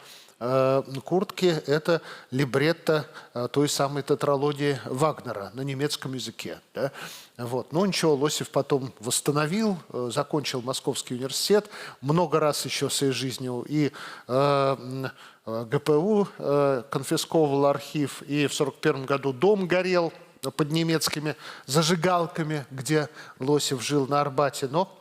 S3: куртки, это либретто той самой тетралогии Вагнера на немецком языке. Да? Вот. Но ничего, Лосев потом восстановил, закончил Московский университет, много раз еще в своей жизни и ГПУ конфисковывал архив, и в 1941 году дом горел под немецкими зажигалками, где Лосев жил на Арбате, но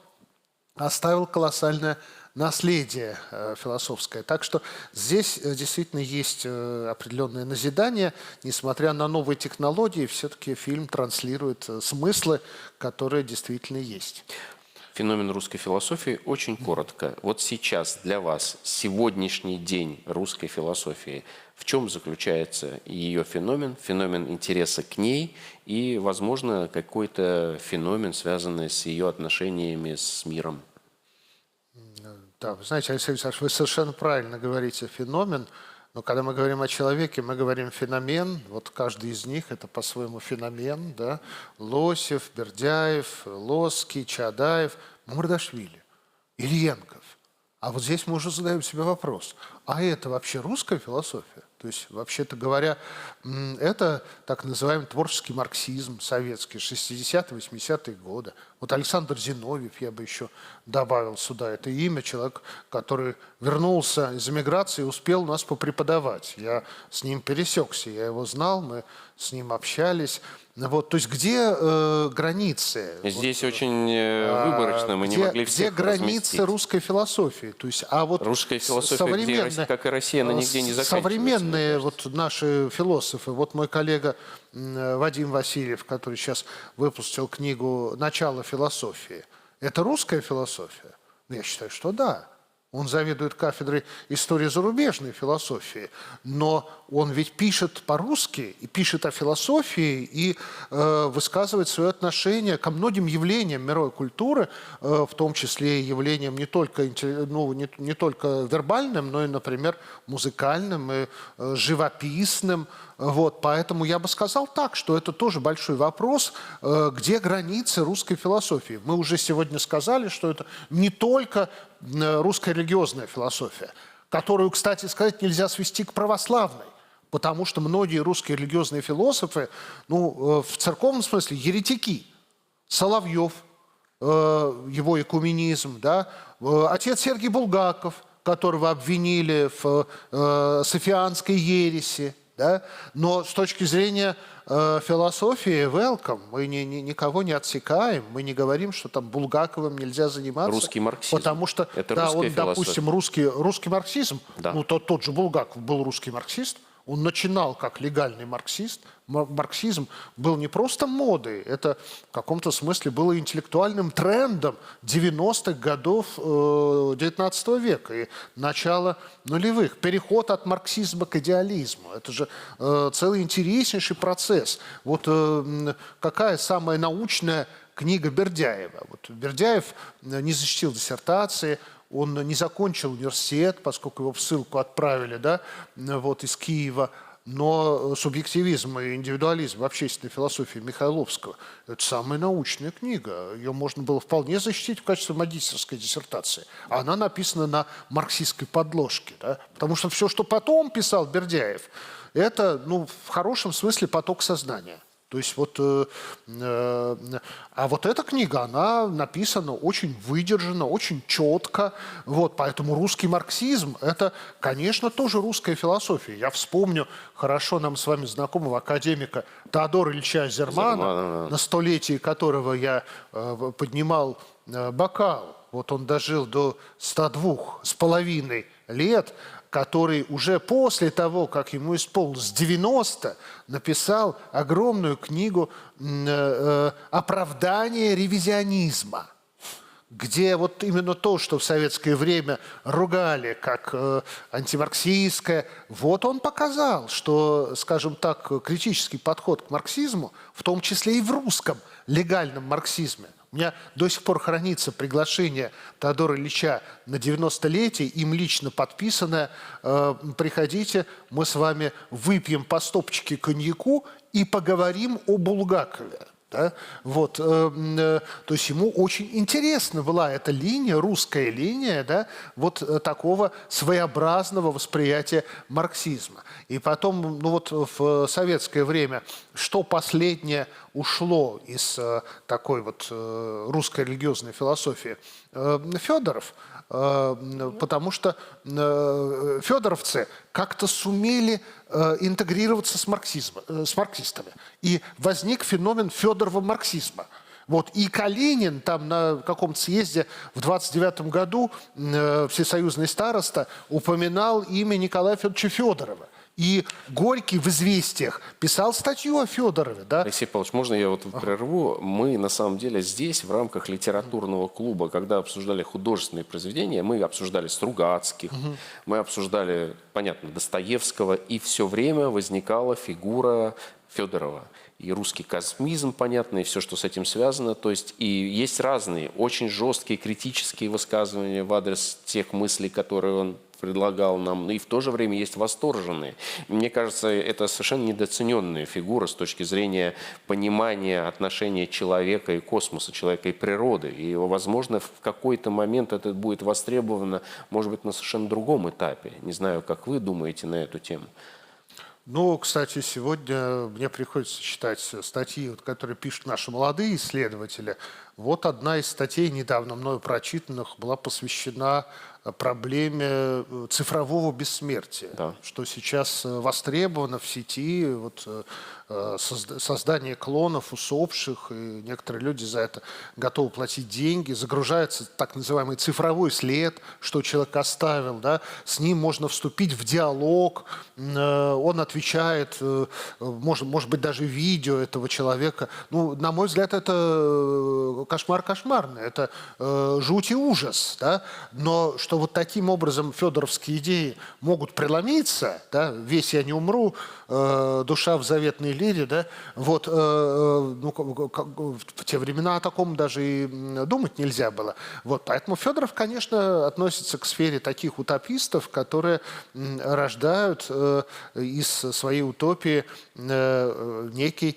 S3: оставил колоссальное наследие философское. Так что здесь действительно есть определенное назидание. Несмотря на новые технологии, все-таки фильм транслирует смыслы, которые действительно есть.
S2: Феномен русской философии очень коротко. Вот сейчас для вас сегодняшний день русской философии, в чем заключается ее феномен, феномен интереса к ней и, возможно, какой-то феномен, связанный с ее отношениями с миром?
S3: Да, вы знаете, Алексей Александрович, вы совершенно правильно говорите феномен, но когда мы говорим о человеке, мы говорим феномен, вот каждый из них это по-своему феномен, да, Лосев, Бердяев, Лоский, Чадаев, Мамардашвили, Ильенков. А вот здесь мы уже задаем себе вопрос, а это вообще русская философия? То есть, вообще-то говоря, это так называемый творческий марксизм советский, 60-е, 80-е годы. Вот Александр Зиновьев, я бы еще добавил сюда, это имя человека, который вернулся из эмиграции и успел у нас попреподавать. Я с ним пересекся, я его знал, мы с ним общались. Вот, то есть где границы?
S2: Здесь очень выборочно, мы не могли всех
S3: где границы
S2: разместить.
S3: русской философии? То есть, а вот
S2: Русская философия, где Россия, как и Россия, она нигде не заканчивается.
S3: Современные вот наши философы, вот мой коллега Вадим Васильев, который сейчас выпустил книгу «Начало философии», это русская философия? Я считаю, что да. Он заведует кафедрой истории зарубежной философии, но он ведь пишет по-русски, и пишет о философии, и высказывает свое отношение ко многим явлениям мировой культуры, в том числе и явлениям не только вербальным, но и, например, музыкальным и живописным. Вот, поэтому я бы сказал так, что это тоже большой вопрос, где границы русской философии. Мы уже сегодня сказали, что это не только русская религиозная философия, которую, кстати сказать, нельзя свести к православной, потому что многие русские религиозные философы, в церковном смысле, еретики. Соловьев, его экуменизм, да? Отец Сергий Булгаков, которого обвинили в софианской ереси. Да? Но с точки зрения философии, welcome, мы никого не отсекаем, мы не говорим, что там Булгаковым нельзя заниматься.
S2: Русский марксизм.
S3: Потому что,
S2: это
S3: да, он,
S2: философия.
S3: допустим, русский марксизм,
S2: да.
S3: Тот же Булгаков был русский марксист, он начинал как легальный марксист. Марксизм был не просто модой, это в каком-то смысле было интеллектуальным трендом 90-х годов 19 века и начала нулевых. Переход от марксизма к идеализму. Это же целый интереснейший процесс. Вот какая самая научная книга Бердяева? Вот Бердяев не защитил диссертации, он не закончил университет, поскольку его в ссылку отправили, да, вот, из Киева. Но субъективизм и индивидуализм в общественной философии Михайловского – это самая научная книга. Ее можно было вполне защитить в качестве магистерской диссертации. А она написана на марксистской подложке. Да? Потому что все, что потом писал Бердяев, это, в хорошем смысле поток сознания. То есть вот, а вот эта книга, она написана очень выдержанно, очень четко. Вот, поэтому русский марксизм – это, конечно, тоже русская философия. Я вспомню хорошо нам с вами знакомого академика Теодора Ильича Зермана, на столетии которого я поднимал бокал. Вот он дожил до 102,5 лет, который уже после того, как ему исполнилось 90, написал огромную книгу «Оправдание ревизионизма», где вот именно то, что в советское время ругали как антимарксистское, вот он показал, что, скажем так, критический подход к марксизму, в том числе и в русском легальном марксизме. У меня до сих пор хранится приглашение Теодора Ильича на 90-летие, им лично подписанное. Приходите, мы с вами выпьем по стопочке коньяку и поговорим о Булгакове. Да? Вот, то есть ему очень интересна была эта линия, русская линия, да, вот такого своеобразного восприятия марксизма. И потом, в советское время, что последнее ушло из такой вот русской религиозной философии? Федоров. Потому что федоровцы как-то сумели интегрироваться с марксистами. И возник феномен Федорова марксизма. Вот. И Калинин там на каком-то съезде в 29 году, всесоюзный староста, упоминал имя Николая Федоровича Федорова. И Горький в «Известиях» писал статью о Федорове. Да?
S2: Алексей Павлович, можно я прерву? Мы, на самом деле, здесь, в рамках литературного клуба, когда обсуждали художественные произведения, мы обсуждали Стругацких, мы обсуждали, понятно, Достоевского, и все время возникала фигура Федорова. И русский космизм, понятно, и все, что с этим связано. То есть и есть разные, очень жесткие критические высказывания в адрес тех мыслей, которые он предлагал нам, и в то же время есть восторженные. Мне кажется, это совершенно недооцененная фигура с точки зрения понимания отношения человека и космоса, человека и природы. И, возможно, в какой-то момент это будет востребовано, может быть, на совершенно другом этапе. Не знаю, как вы думаете на эту тему.
S3: Ну, кстати, сегодня мне приходится читать статьи, которые пишут наши молодые исследователи. Вот одна из статей, недавно мною прочитанных, была посвящена проблеме цифрового бессмертия,
S2: Да.
S3: что сейчас востребовано в сети, вот, создание клонов усопших, и некоторые люди за это готовы платить деньги, загружается так называемый цифровой след, что человек оставил, да, с ним можно вступить в диалог, он отвечает, может быть, даже видео этого человека. Ну, на мой взгляд, это кошмар кошмарный, это жуть и ужас, да, но что вот таким образом федоровские идеи могут преломиться, да, «Весь я не умру», «Душа в заветной лире», да, вот, ну, в те времена о таком даже и думать нельзя было. Вот, поэтому Федоров, конечно, относится к сфере таких утопистов, которые рождают из своей утопии некий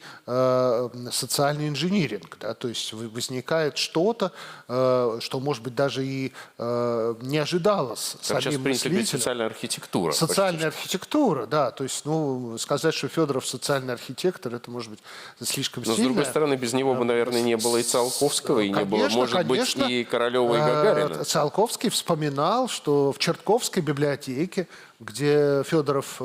S3: социальный инжиниринг, да, то есть возникает что-то, что, может быть, даже и не ожидалось
S2: Как сейчас
S3: самим
S2: принято говорить,
S3: мыслителем.
S2: социальная архитектура.
S3: Социальная архитектура, да, то есть, ну, сказать, что Федоров социальный архитектор, это, может быть, слишком
S2: Но,
S3: сильно.
S2: с другой стороны, без него бы, наверное, не было и Циолковского, и не было,
S3: Конечно,
S2: может быть, и Королева, и Гагарина.
S3: Циолковский вспоминал, что в Чертковской библиотеке, где Федоров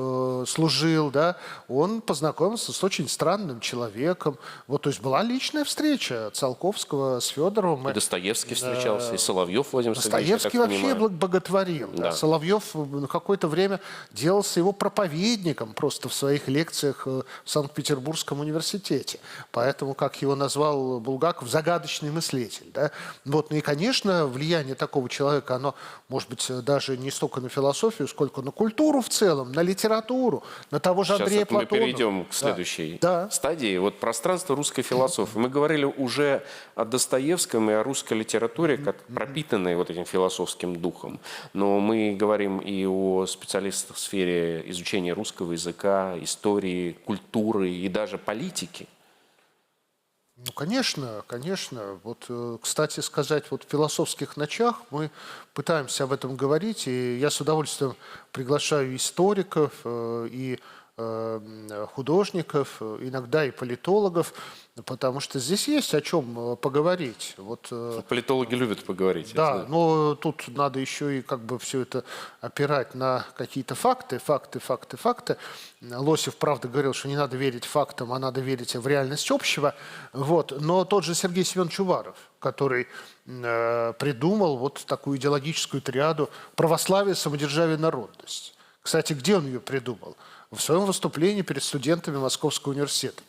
S3: служил, да, он познакомился с очень странным человеком. Вот, то есть была личная встреча Циолковского с Федоровым.
S2: И Достоевский встречался, и Соловьев Владимир Сергеевич,
S3: Достоевский
S2: я так
S3: вообще
S2: понимаю.
S3: боготворил. Да.
S2: Да.
S3: Соловьев на какое-то время делался его проповедником просто в своих лекциях в Санкт-Петербургском университете. Поэтому, как его назвал Булгаков, загадочный мыслитель. Да? Вот. Ну и, конечно, влияние такого человека, оно, может быть, даже не столько на философию, сколько на культуру в целом, на литературу, на того же
S2: Сейчас
S3: Андрея
S2: вот мы
S3: Платонова.
S2: перейдем к следующей
S3: Да.
S2: стадии. Вот пространство русской философии. Мы говорили уже о Достоевском и о русской литературе, как пропитанной вот этим философским духом. Но мы говорим и о специалистах в сфере изучения русского языка, истории, культуры и даже политики.
S3: Ну, конечно, конечно. Вот, кстати сказать, вот в «Философских ночах» мы пытаемся об этом говорить, и я с удовольствием приглашаю историков и художников, иногда и политологов, потому что здесь есть о чем поговорить. Вот,
S2: Политологи любят поговорить. я
S3: да,
S2: знаю.
S3: но тут надо еще и как бы все это опирать на какие-то факты. Лосев, правда, говорил, что не надо верить фактам, а надо верить в реальность общего. Вот. Но тот же Сергей Семенович Уваров, который придумал вот такую идеологическую триаду православие, самодержавие, народность. Кстати, где он ее придумал? В своем выступлении перед студентами Московского университета.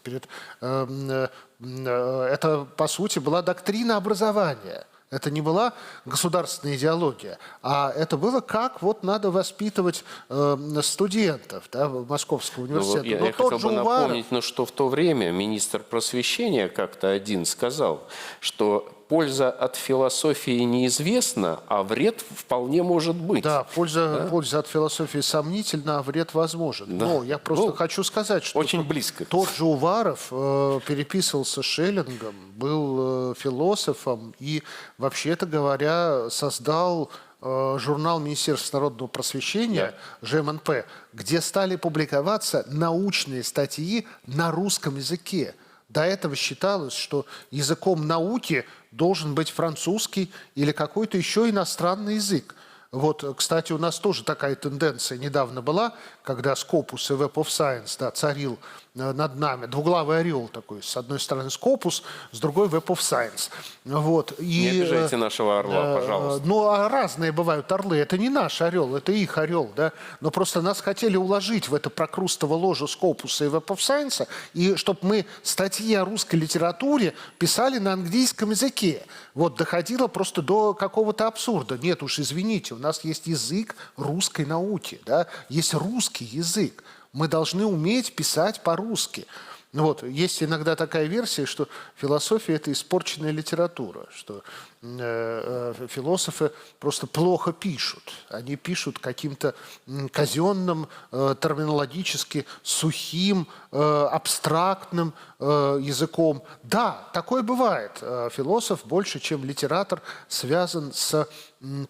S3: Это, по сути, была доктрина образования. Это не была государственная идеология, а это было, как вот надо воспитывать студентов, да, Московского университета.
S2: Я хотел бы напомнить, что в то время министр просвещения как-то один сказал, что польза от философии неизвестна, а вред вполне может быть.
S3: Да, польза от философии сомнительна, а вред возможен.
S2: Да.
S3: Но я просто хочу сказать, что
S2: очень близко.
S3: тот же Уваров переписывался с Шеллингом, был философом и, вообще-то говоря, создал журнал Министерства народного просвещения, ЖМНП, где стали публиковаться научные статьи на русском языке. До этого считалось, что языком науки должен быть французский или какой-то еще иностранный язык. Вот, кстати, у нас тоже такая тенденция недавно была, когда Scopus и Web of Science, да, царил над нами. Двуглавый орел такой. С одной стороны Scopus, с другой Web of Science. Вот. И,
S2: Не обижайте нашего орла, пожалуйста.
S3: Ну, а разные бывают орлы. Это не наш орел, это их орел. Да? Но просто нас хотели уложить в это прокрустово ложе Scopus и Web of Science, и чтобы мы статьи о русской литературе писали на английском языке. Вот, доходило просто до какого-то абсурда. Нет уж, извините, у нас есть язык русской науки, да? Есть русский язык. Мы должны уметь писать по-русски. Вот. Есть иногда такая версия, что философия – это испорченная литература, что философы просто плохо пишут. Они пишут каким-то казенным, терминологически сухим, абстрактным языком. Да, такое бывает. Философ больше, чем литератор, связан с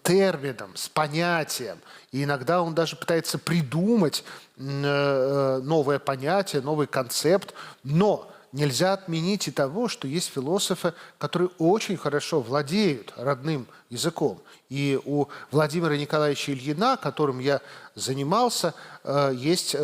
S3: термином, с понятием. И иногда он даже пытается придумать новое понятие, новый концепт. Но нельзя отменить и того, что есть философы, которые очень хорошо владеют родным языком. И у Владимира Николаевича Ильина, которым я занимался, есть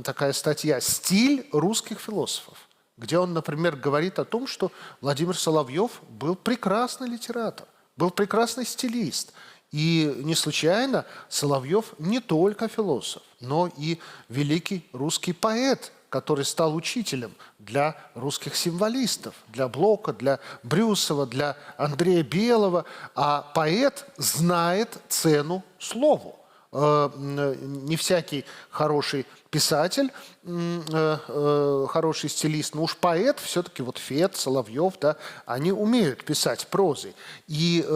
S3: такая статья «Стиль русских философов», где он, например, говорит о том, что Владимир Соловьев был прекрасный литератор, был прекрасный стилист. И не случайно Соловьев не только философ, но и великий русский поэт, который стал учителем для русских символистов, для Блока, для Брюсова, для Андрея Белого. А поэт знает цену слову. Не всякий хороший писатель, хороший стилист, но уж поэт, все-таки вот Фет, Соловьев, да, они умеют писать прозой. И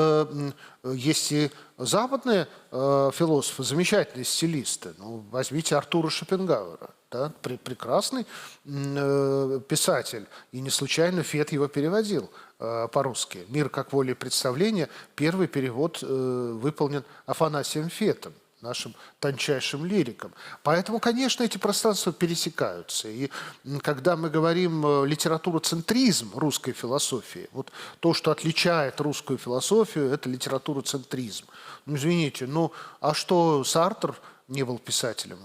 S3: есть и западные философы, замечательные стилисты. Ну, возьмите Артура Шопенгауэра. Да, прекрасный писатель. И не случайно Фет его переводил по-русски. «Мир как воля и представление». Первый перевод выполнен Афанасием Фетом, нашим тончайшим лириком. Поэтому, конечно, эти пространства пересекаются. И когда мы говорим литературоцентризм русской философии, вот то, что отличает русскую философию, это литературоцентризм. Ну, извините, ну, а что Сартр не был писателем,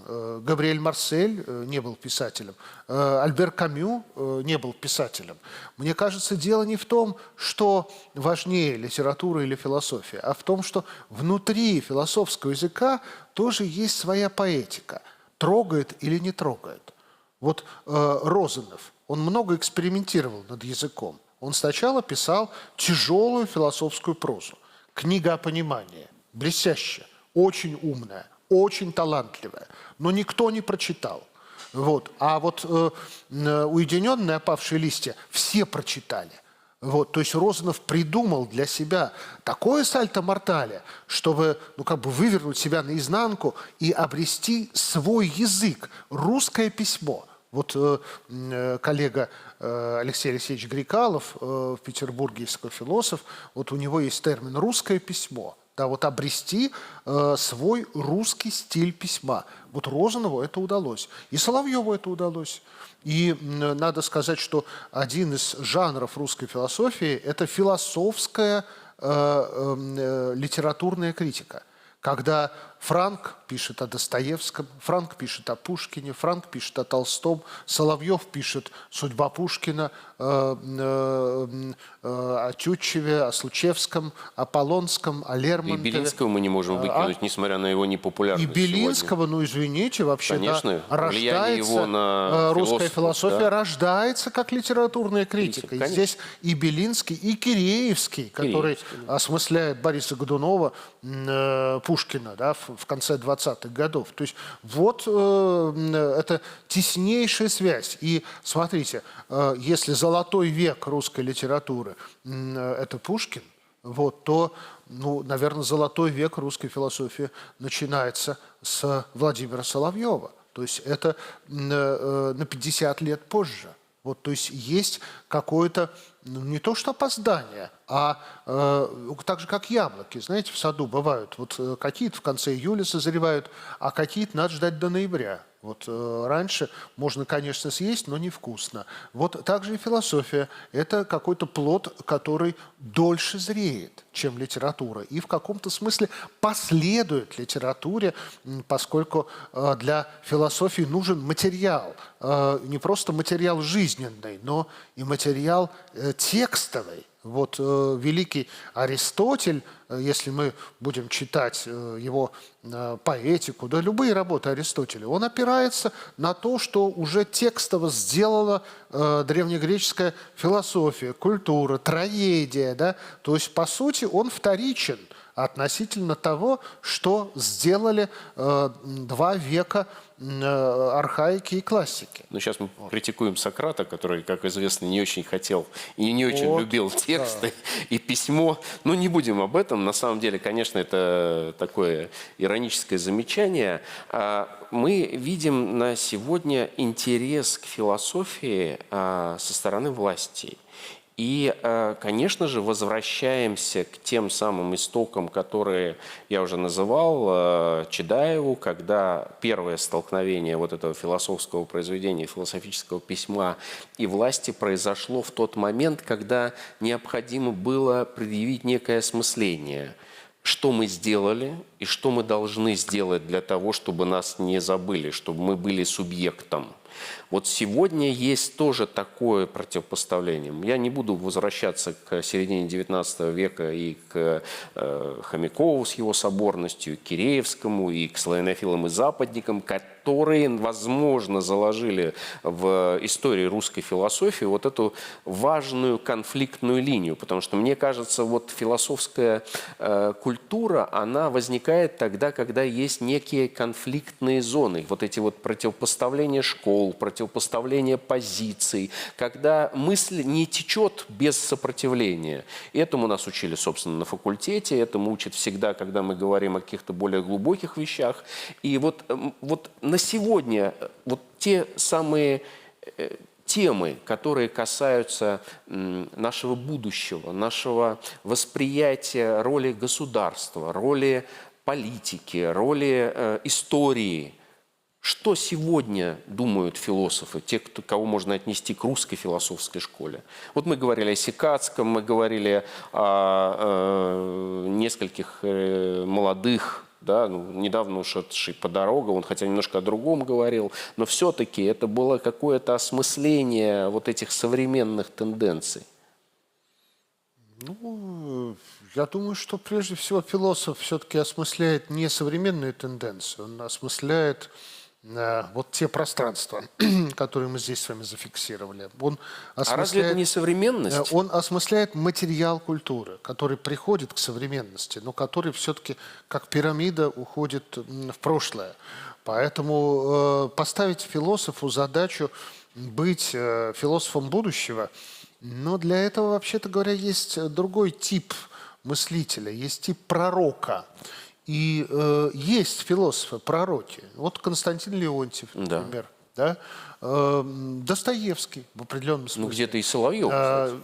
S3: Габриэль Марсель не был писателем, Альбер Камю не был писателем. Мне кажется, дело не в том, что важнее литература или философия, а в том, что внутри философского языка тоже есть своя поэтика. Трогает или не трогает. Вот Розанов, он много экспериментировал над языком. Он сначала писал тяжелую философскую прозу. «Книга о понимании». Блестящая, очень умная, очень талантливая, но никто не прочитал. Вот. А вот «Уединенные опавшие листья» все прочитали. Вот. То есть Розанов придумал для себя такое сальто-мортале, чтобы вывернуть себя наизнанку и обрести свой язык, русское письмо. Вот коллега Алексей Алексеевич Грикалов в Петербурге, есть такой философ, вот у него есть термин «русское письмо». Да, вот обрести свой русский стиль письма. Вот Розанову это удалось. И Соловьеву это удалось. И надо сказать, что один из жанров русской философии – это философская литературная критика. Когда Франк пишет о Достоевском, Франк пишет о Пушкине, Франк пишет о Толстом, Соловьев пишет «Судьба Пушкина», о Тютчеве, о Случевском, о Полонском, о Лермонтове.
S2: И Белинского мы не можем выкинуть, несмотря на его непопулярность.
S3: И Белинского,
S2: сегодня.
S3: Ну извините, вообще
S2: конечно,
S3: да, рождается, его на русская философия да? рождается как литературная критика. И здесь и Белинский, и Киреевский, который осмысляет Бориса Годунова, Пушкина, да, в конце 20-х годов. То есть вот это теснейшая связь. И смотрите, если золотой век русской литературы это Пушкин, вот, то, наверное, золотой век русской философии начинается с Владимира Соловьева. То есть это на 50 лет позже. Вот, то есть есть какое-то, не то что опоздание, а так же, как яблоки. Знаете, в саду бывают, вот какие-то в конце июля созревают, а какие-то надо ждать до ноября. Вот раньше можно, конечно, съесть, но невкусно. Вот так же и философия. Это какой-то плод, который дольше зреет, чем литература. И в каком-то смысле последует литературе, поскольку для философии нужен материал. Не просто материал жизненный, но и материал текстовый. Вот великий Аристотель, если мы будем читать его поэтику, да любые работы Аристотеля, он опирается на то, что уже текстово сделала древнегреческая философия, культура, трагедия. Да? То есть, по сути, он вторичен относительно того, что сделали 2 века архаики и классики.
S2: Но сейчас мы критикуем Сократа, который, как известно, не очень хотел и не очень любил тексты и письмо. Но не будем об этом. На самом деле, конечно, это такое ироническое замечание. Мы видим на сегодня интерес к философии со стороны властей. И, конечно же, возвращаемся к тем самым истокам, которые я уже называл, Чедаеву, когда первое столкновение вот этого философского произведения, философического письма и власти произошло в тот момент, когда необходимо было предъявить некое осмысление, что мы сделали и что мы должны сделать для того, чтобы нас не забыли, чтобы мы были субъектом. Вот сегодня есть тоже такое противопоставление. Я не буду возвращаться к середине XIX века и к Хомякову с его соборностью, к Киреевскому и к славянофилам и западникам, которые, возможно, заложили в истории русской философии вот эту важную конфликтную линию. Потому что, мне кажется, вот философская культура, она возникает тогда, когда есть некие конфликтные зоны. Вот эти вот противопоставления школ, противопоставление позиций, когда мысль не течет без сопротивления. Этому нас учили, собственно, на факультете, этому учат всегда, когда мы говорим о каких-то более глубоких вещах. И вот на сегодня вот те самые темы, которые касаются нашего будущего, нашего восприятия роли государства, роли политики, роли истории. Что сегодня думают философы, те, кого можно отнести к русской философской школе? Вот мы говорили о Сикацком, мы говорили о нескольких молодых, да, недавно ушедший по дорогам, он хотя немножко о другом говорил, но все-таки это было какое-то осмысление вот этих современных тенденций.
S3: Ну, я думаю, что прежде всего философ все-таки осмысляет не современные тенденции, он осмысляет вот те пространства, которые мы здесь с вами зафиксировали. Он
S2: А разве это не современность?
S3: Он осмысляет материал культуры, который приходит к современности, но который все-таки как пирамида уходит в прошлое. Поэтому поставить философу задачу быть философом будущего, но для этого, вообще-то говоря, есть другой тип мыслителя, есть тип пророка. И есть философы-пророки. Вот Константин Леонтьев, например. Да. Достоевский в определенном смысле.
S2: Ну, где-то и Соловьев.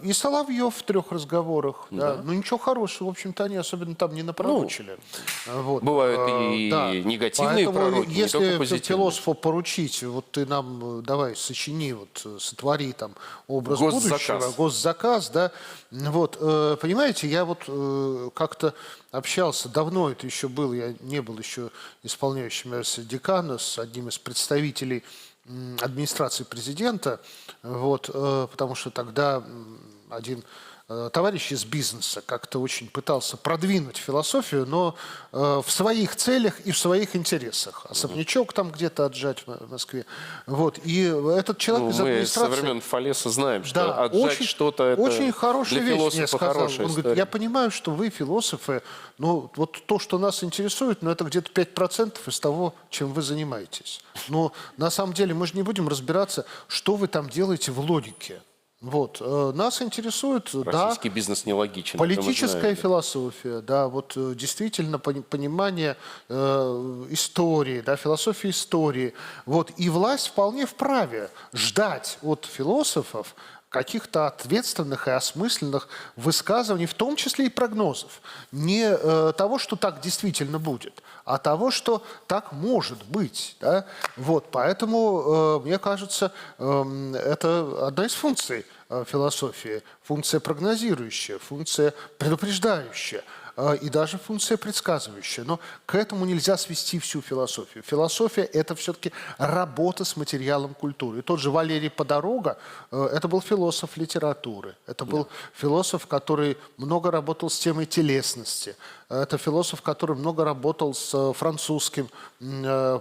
S3: И Соловьев в 3 разговорах. Да. Да. Ну, ничего хорошего, в общем-то, они особенно там не напророчили.
S2: Вот. Бывают и негативные
S3: поэтому,
S2: пророки,
S3: если
S2: не только позитивные.
S3: Философу поручить, вот ты нам, давай, сочини, вот, сотвори там образ будущего, госзаказ, да, вот, понимаете, я вот как-то общался, давно это еще было, я не был еще исполняющим декана, с одним из представителей администрации президента, вот, потому что тогда один товарищ из бизнеса как-то очень пытался продвинуть философию, но в своих целях и в своих интересах. Особнячок там где-то отжать в Москве. Вот. И этот человек из администрации...
S2: Мы со времен Фалеса знаем, что
S3: да,
S2: отжать что-то это
S3: очень хорошая
S2: для
S3: вещь,
S2: философа хорошая
S3: Он
S2: история.
S3: говорит, я понимаю, что вы, философы, ну вот то, что нас интересует, ну это где-то 5% из того, чем вы занимаетесь. Но на самом деле мы же не будем разбираться, что вы там делаете в логике. Вот. Нас интересует,
S2: российский бизнес нелогичен.
S3: политическая философия, да, вот действительно понимание истории, да, философии истории. Вот. И власть вполне вправе ждать от философов каких-то ответственных и осмысленных высказываний, в том числе и прогнозов. Не того, что так действительно будет, а того, что так может быть. Да? Вот, поэтому, мне кажется, это одна из функций философии. Функция прогнозирующая, функция предупреждающая и даже функция предсказывающая. Но к этому нельзя свести всю философию. Философия – это все-таки работа с материалом культуры. И тот же Валерий Подорога – это был философ литературы. Это был философ, который много работал с темой телесности, Это философ, который много работал с французским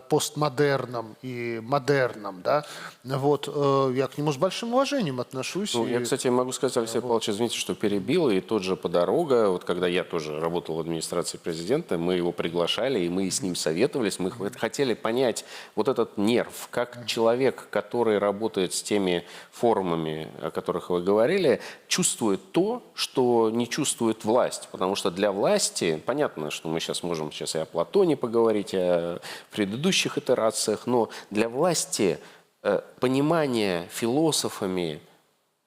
S3: постмодерном и модерном. Да? Вот, я к нему с большим уважением отношусь.
S2: Ну, я, кстати, могу сказать, Алексей Павлович, извините, что перебил, и тот же Подорога, вот когда я тоже работал в администрации президента, мы его приглашали, и мы с ним советовались, мы хотели понять вот этот нерв, как человек, который работает с теми форумами, о которых вы говорили, чувствует то, что не чувствует власть. Потому что для власти, понятно, что мы сейчас можем и о Платоне поговорить, о предыдущих итерациях, но для власти понимание философами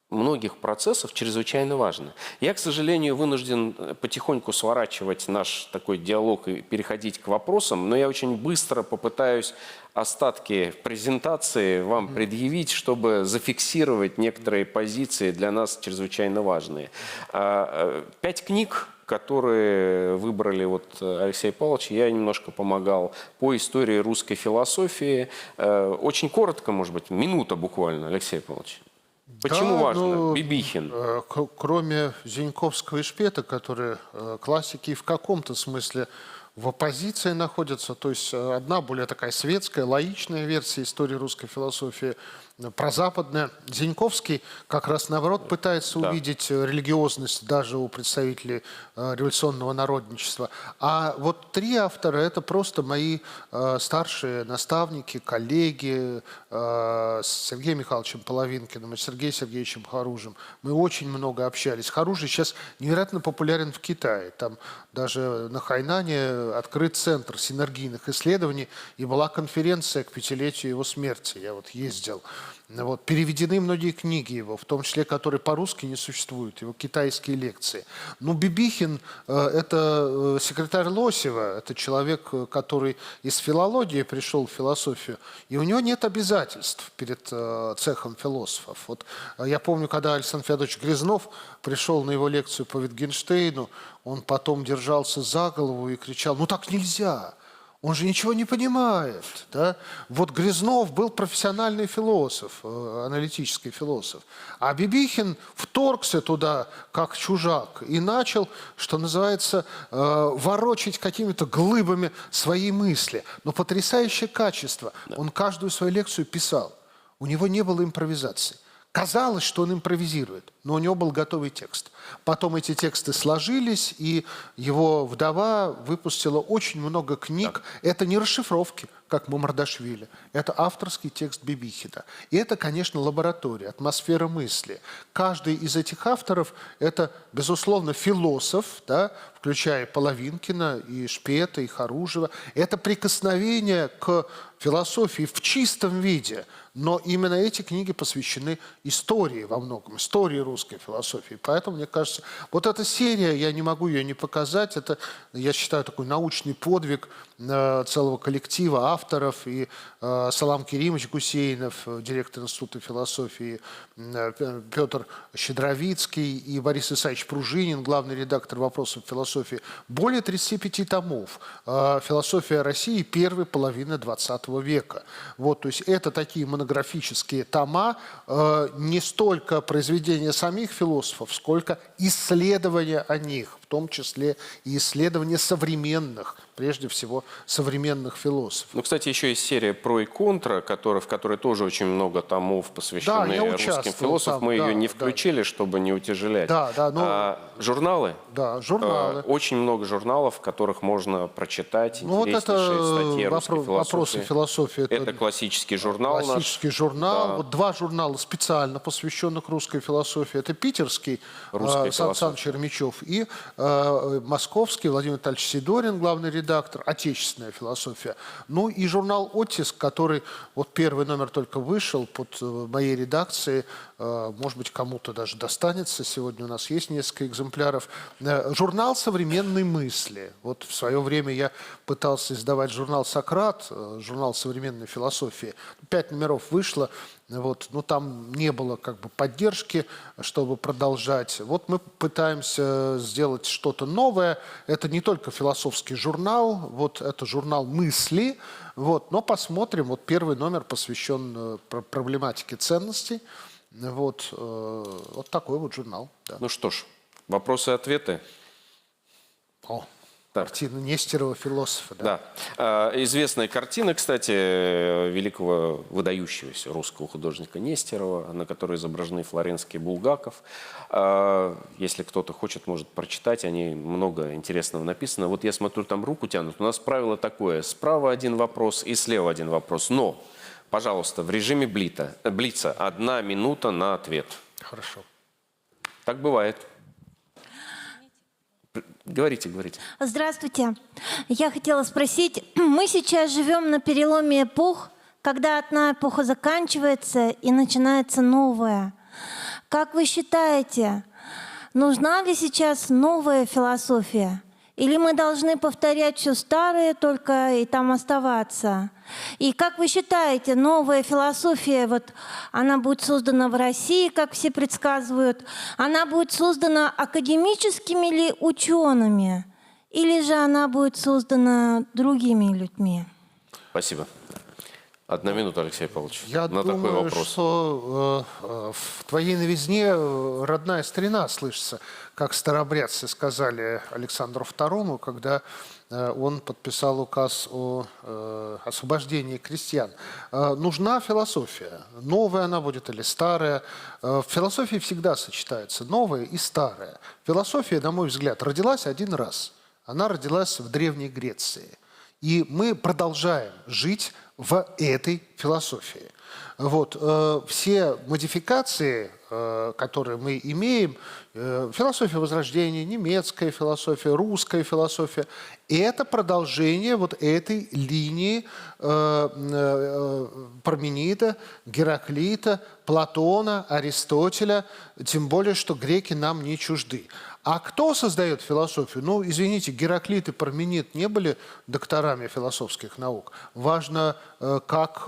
S2: многих процессов чрезвычайно важно. Я, к сожалению, вынужден потихоньку сворачивать наш такой диалог и переходить к вопросам, но я очень быстро попытаюсь остатки презентации вам предъявить, чтобы зафиксировать некоторые позиции для нас чрезвычайно важные. 5 книг, которые выбрали вот Алексей Павлович, я немножко помогал по истории русской философии. Очень коротко, может быть, минута буквально, Алексей Павлович. Почему
S3: Да,
S2: важно?
S3: ну,
S2: Бибихин.
S3: Кроме Зиньковского и Шпета, которые классики в каком-то смысле в оппозиции находятся, то есть одна более такая светская, лаичная версия истории русской философии, прозападная. Зиньковский как раз наоборот пытается увидеть религиозность даже у представителей революционного народничества. А вот 3 автора – это просто мои старшие наставники, коллеги с Сергеем Михайловичем Половинкиным и Сергеем Сергеевичем Харужем. Мы очень много общались. Харужий сейчас невероятно популярен в Китае. Там даже на Хайнане открыт центр синергийных исследований, и была конференция к 5-летию его смерти. Я вот ездил. Вот, переведены многие книги его, в том числе, которые по-русски не существуют, его китайские лекции. Ну, Бибихин – это секретарь Лосева, это человек, который из филологии пришел в философию, и у него нет обязательств перед цехом философов. Вот, я помню, когда Александр Федорович Грязнов пришел на его лекцию по Витгенштейну, он потом держался за голову и кричал: «Ну так нельзя! Он же ничего не понимает». Да? Вот Грязнов был профессиональный философ, аналитический философ. А Бибихин вторгся туда как чужак и начал, что называется, ворочать какими-то глыбами свои мысли. Но потрясающее качество. Он каждую свою лекцию писал. У него не было импровизации. Казалось, что он импровизирует, но у него был готовый текст. Потом эти тексты сложились, и его вдова выпустила очень много книг. Это не расшифровки, как Мамардашвили. Это авторский текст Бибихина. И это, конечно, лаборатория, атмосфера мысли. Каждый из этих авторов – это, безусловно, философ, да, включая Половинкина, и Шпета, и Харужева. Это прикосновение к философии в чистом виде. Но именно эти книги посвящены истории во многом, истории русской философии. Поэтому, мне кажется, вот эта серия, я не могу ее не показать, это, я считаю, такой научный подвиг целого коллектива авторов. И Салам Керимович Гусейнов, директор Института философии, Петр Щедровицкий и Борис Исаевич Пружинин, главный редактор «Вопросов философии». Более 35 томов. Философия России первой половины XX века. Вот, то есть это такие монографические тома, не столько произведения самих философов, сколько исследования о них, в том числе и исследования современных, прежде всего, современных философов.
S2: Ну, кстати, еще есть серия «Про и контра», в которой тоже очень много томов, посвященных русским философам. Мы ее не включили, чтобы не утяжелять. Журналы?
S3: Да, журналы.
S2: Очень много журналов, в которых можно прочитать
S3: вот
S2: интереснейшие статьи русской
S3: «Вопросы философии».
S2: Это классический журнал наш.
S3: Классический журнал. Да. Вот 2 журнала специально посвященных русской философии. Это питерский Сан Саныч Ермичев и московский Владимир Витальевич Сидорин, главный редактор, «Отечественная философия». Ну и журнал «Оттиск», который вот первый номер только вышел под моей редакцией. Может быть, кому-то даже достанется. Сегодня у нас есть несколько экземпляров. Журнал современной мысли. Вот в свое время я пытался издавать журнал «Сократ», журнал современной философии. 5 номеров вышло. Вот, но там не было как бы поддержки, чтобы продолжать. Вот мы пытаемся сделать что-то новое. Это не только философский журнал, вот это журнал мысли. Вот, но посмотрим. Вот первый номер посвящен проблематике ценностей. Вот, вот такой вот журнал. Да.
S2: Ну что ж, вопросы и ответы.
S3: Картина Нестерова «Философа». Да?
S2: Да. Известная картина, кстати, великого выдающегося русского художника Нестерова, на которой изображены Флоренский и Булгаков. Если кто-то хочет, может прочитать, они много интересного написано. Вот я смотрю, там руку тянут. У нас правило такое: справа один вопрос и слева один вопрос. Но, пожалуйста, в режиме блица 1 минута на ответ.
S3: Хорошо.
S2: Так бывает. Говорите.
S8: Здравствуйте. Я хотела спросить, мы сейчас живем на переломе эпох, когда одна эпоха заканчивается и начинается новая. Как вы считаете, нужна ли сейчас новая философия? Или мы должны повторять все старое только и там оставаться? И как вы считаете, новая философия, вот она будет создана в России, как все предсказывают, она будет создана академическими ли учеными? Или же она будет создана другими людьми?
S2: Спасибо. 1 минута, Алексей Павлович,
S3: Я
S2: на такой
S3: думаю,
S2: вопрос.
S3: что в твоей новизне родная старина слышится, как старообрядцы сказали Александру II, когда он подписал указ о освобождении крестьян. Нужна философия. Новая она будет или старая. В философии всегда сочетается новое и старое. Философия, на мой взгляд, родилась один раз. Она родилась в Древней Греции. И мы продолжаем жить в этой философии. Вот. Все модификации, которые мы имеем, философия Возрождения, немецкая философия, русская философия, это продолжение вот этой линии Парменида, Гераклита, Платона, Аристотеля, тем более, что греки нам не чужды. А кто создает философию? Ну, извините, Гераклит и Парменид не были докторами философских наук. Важно, как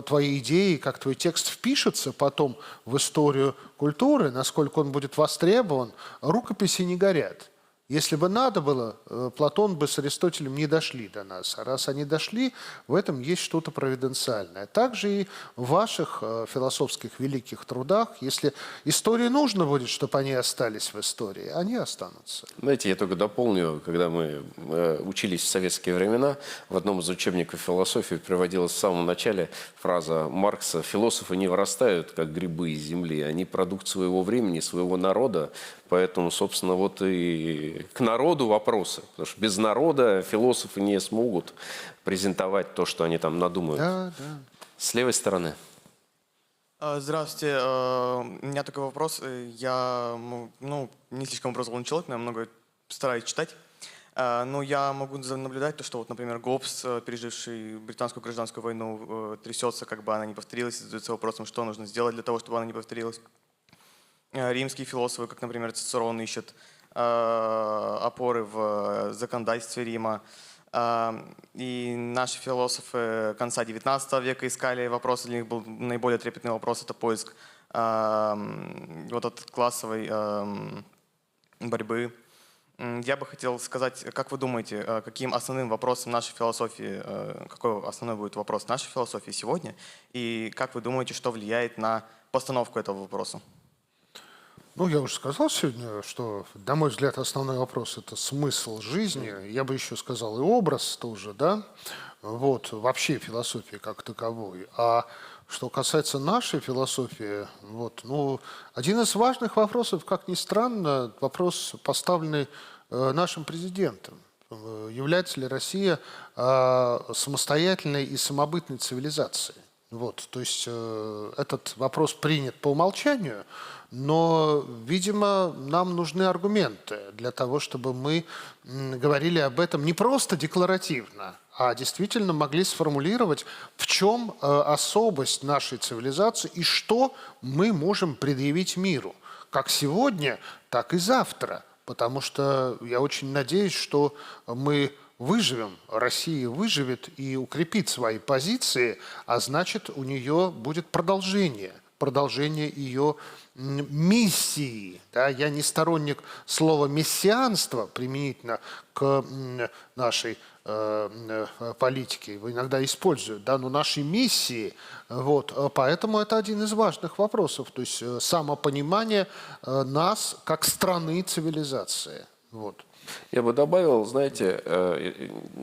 S3: твои идеи, как твой текст впишется потом в историю культуры, насколько он будет востребован. Рукописи не горят. Если бы надо было, Платон бы с Аристотелем не дошли до нас. А раз они дошли, в этом есть что-то провиденциальное. Также и в ваших философских великих трудах, если истории нужно будет, чтобы они остались в истории, они останутся.
S2: Знаете, я только дополню, когда мы учились в советские времена, в одном из учебников философии приводилась в самом начале фраза Маркса: «Философы не вырастают, как грибы из земли, они продукт своего времени, своего народа». Поэтому, собственно, вот и к народу вопросы. Потому что без народа философы не смогут презентовать то, что они там надумают.
S3: Да.
S2: С левой стороны.
S9: Здравствуйте. У меня такой вопрос. Я не слишком образованный человек, но я много стараюсь читать. Но я могу наблюдать то, что, вот, например, Гоббс, переживший британскую гражданскую войну, трясется, как бы она не повторилась, и задается вопросом, что нужно сделать для того, чтобы она не повторилась. Римские философы, как, например, Цицерон, ищут опоры в законодательстве Рима. И наши философы конца XIX века искали вопросы, для них был наиболее трепетный вопрос – это поиск вот от классовой борьбы. Я бы хотел сказать, как вы думаете, каким основным вопросом нашей философии, какой основной будет вопрос нашей философии сегодня, и как вы думаете, что влияет на постановку этого вопроса?
S3: Ну, я уже сказал сегодня, что, на мой взгляд, основной вопрос – это смысл жизни. Я бы еще сказал и образ тоже, да? Вот, вообще философии как таковой. А что касается нашей философии, вот, ну, один из важных вопросов, как ни странно, вопрос, поставленный нашим президентом. Является ли Россия самостоятельной и самобытной цивилизацией? Вот, то есть этот вопрос принят по умолчанию, но, видимо, нам нужны аргументы для того, чтобы мы говорили об этом не просто декларативно, а действительно могли сформулировать, в чем особость нашей цивилизации и что мы можем предъявить миру, как сегодня, так и завтра. Потому что я очень надеюсь, что мы выживем, Россия выживет и укрепит свои позиции, а значит, у нее будет продолжение ее миссии. Да? Я не сторонник слова «мессианство» применительно к нашей политике, его иногда используют, да? Но нашей миссии. Вот. Поэтому это один из важных вопросов, то есть самопонимание нас как страны цивилизации. Вот.
S2: Я бы добавил, знаете,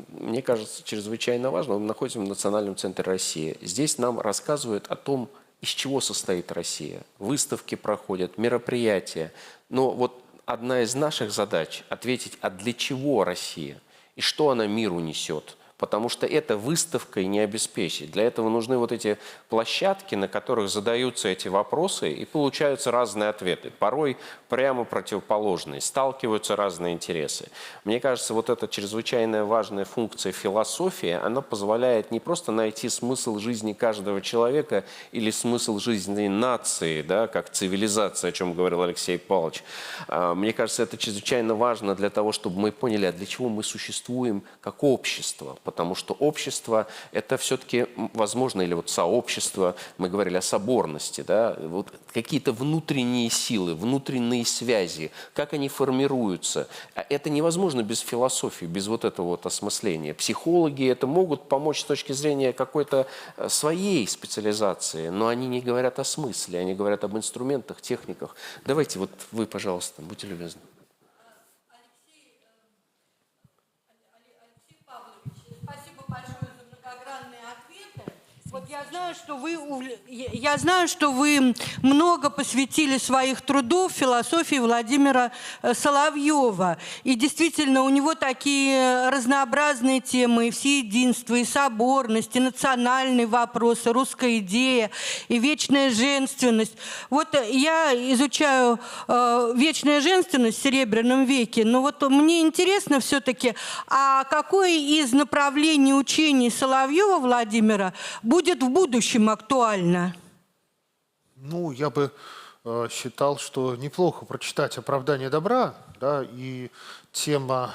S2: мне кажется, чрезвычайно важно, мы находимся в Национальном центре России. Здесь нам рассказывают о том, из чего состоит Россия. Выставки проходят, мероприятия. Но вот одна из наших задач – ответить, а для чего Россия и что она миру несет. Потому что это выставкой не обеспечить. Для этого нужны вот эти площадки, на которых задаются эти вопросы и получаются разные ответы. Порой прямо противоположные, сталкиваются разные интересы. Мне кажется, вот эта чрезвычайно важная функция философии, она позволяет не просто найти смысл жизни каждого человека или смысл жизни нации, да, как цивилизация, о чем говорил Алексей Павлович. Мне кажется, это чрезвычайно важно для того, чтобы мы поняли, а для чего мы существуем как общество. Потому что общество – это все-таки, возможно, или вот сообщество, мы говорили о соборности, да, вот какие-то внутренние силы, внутренние связи, как они формируются. Это невозможно без философии, без вот этого вот осмысления. Психологи это могут помочь с точки зрения какой-то своей специализации, но они не говорят о смысле, они говорят об инструментах, техниках. Давайте вот вы, пожалуйста, будьте любезны.
S10: Вот я знаю, что вы много посвятили своих трудов философии Владимира Соловьева. И действительно, у него такие разнообразные темы: и всеединство, и соборность, и национальные вопросы, русская идея, и вечная женственность. Вот я изучаю вечную женственность в Серебряном веке, но вот мне интересно все-таки, а какое из направлений учений Соловьева Владимира будет в будущем актуально?
S3: Ну, я бы считал, что неплохо прочитать «Оправдание добра», да, и тема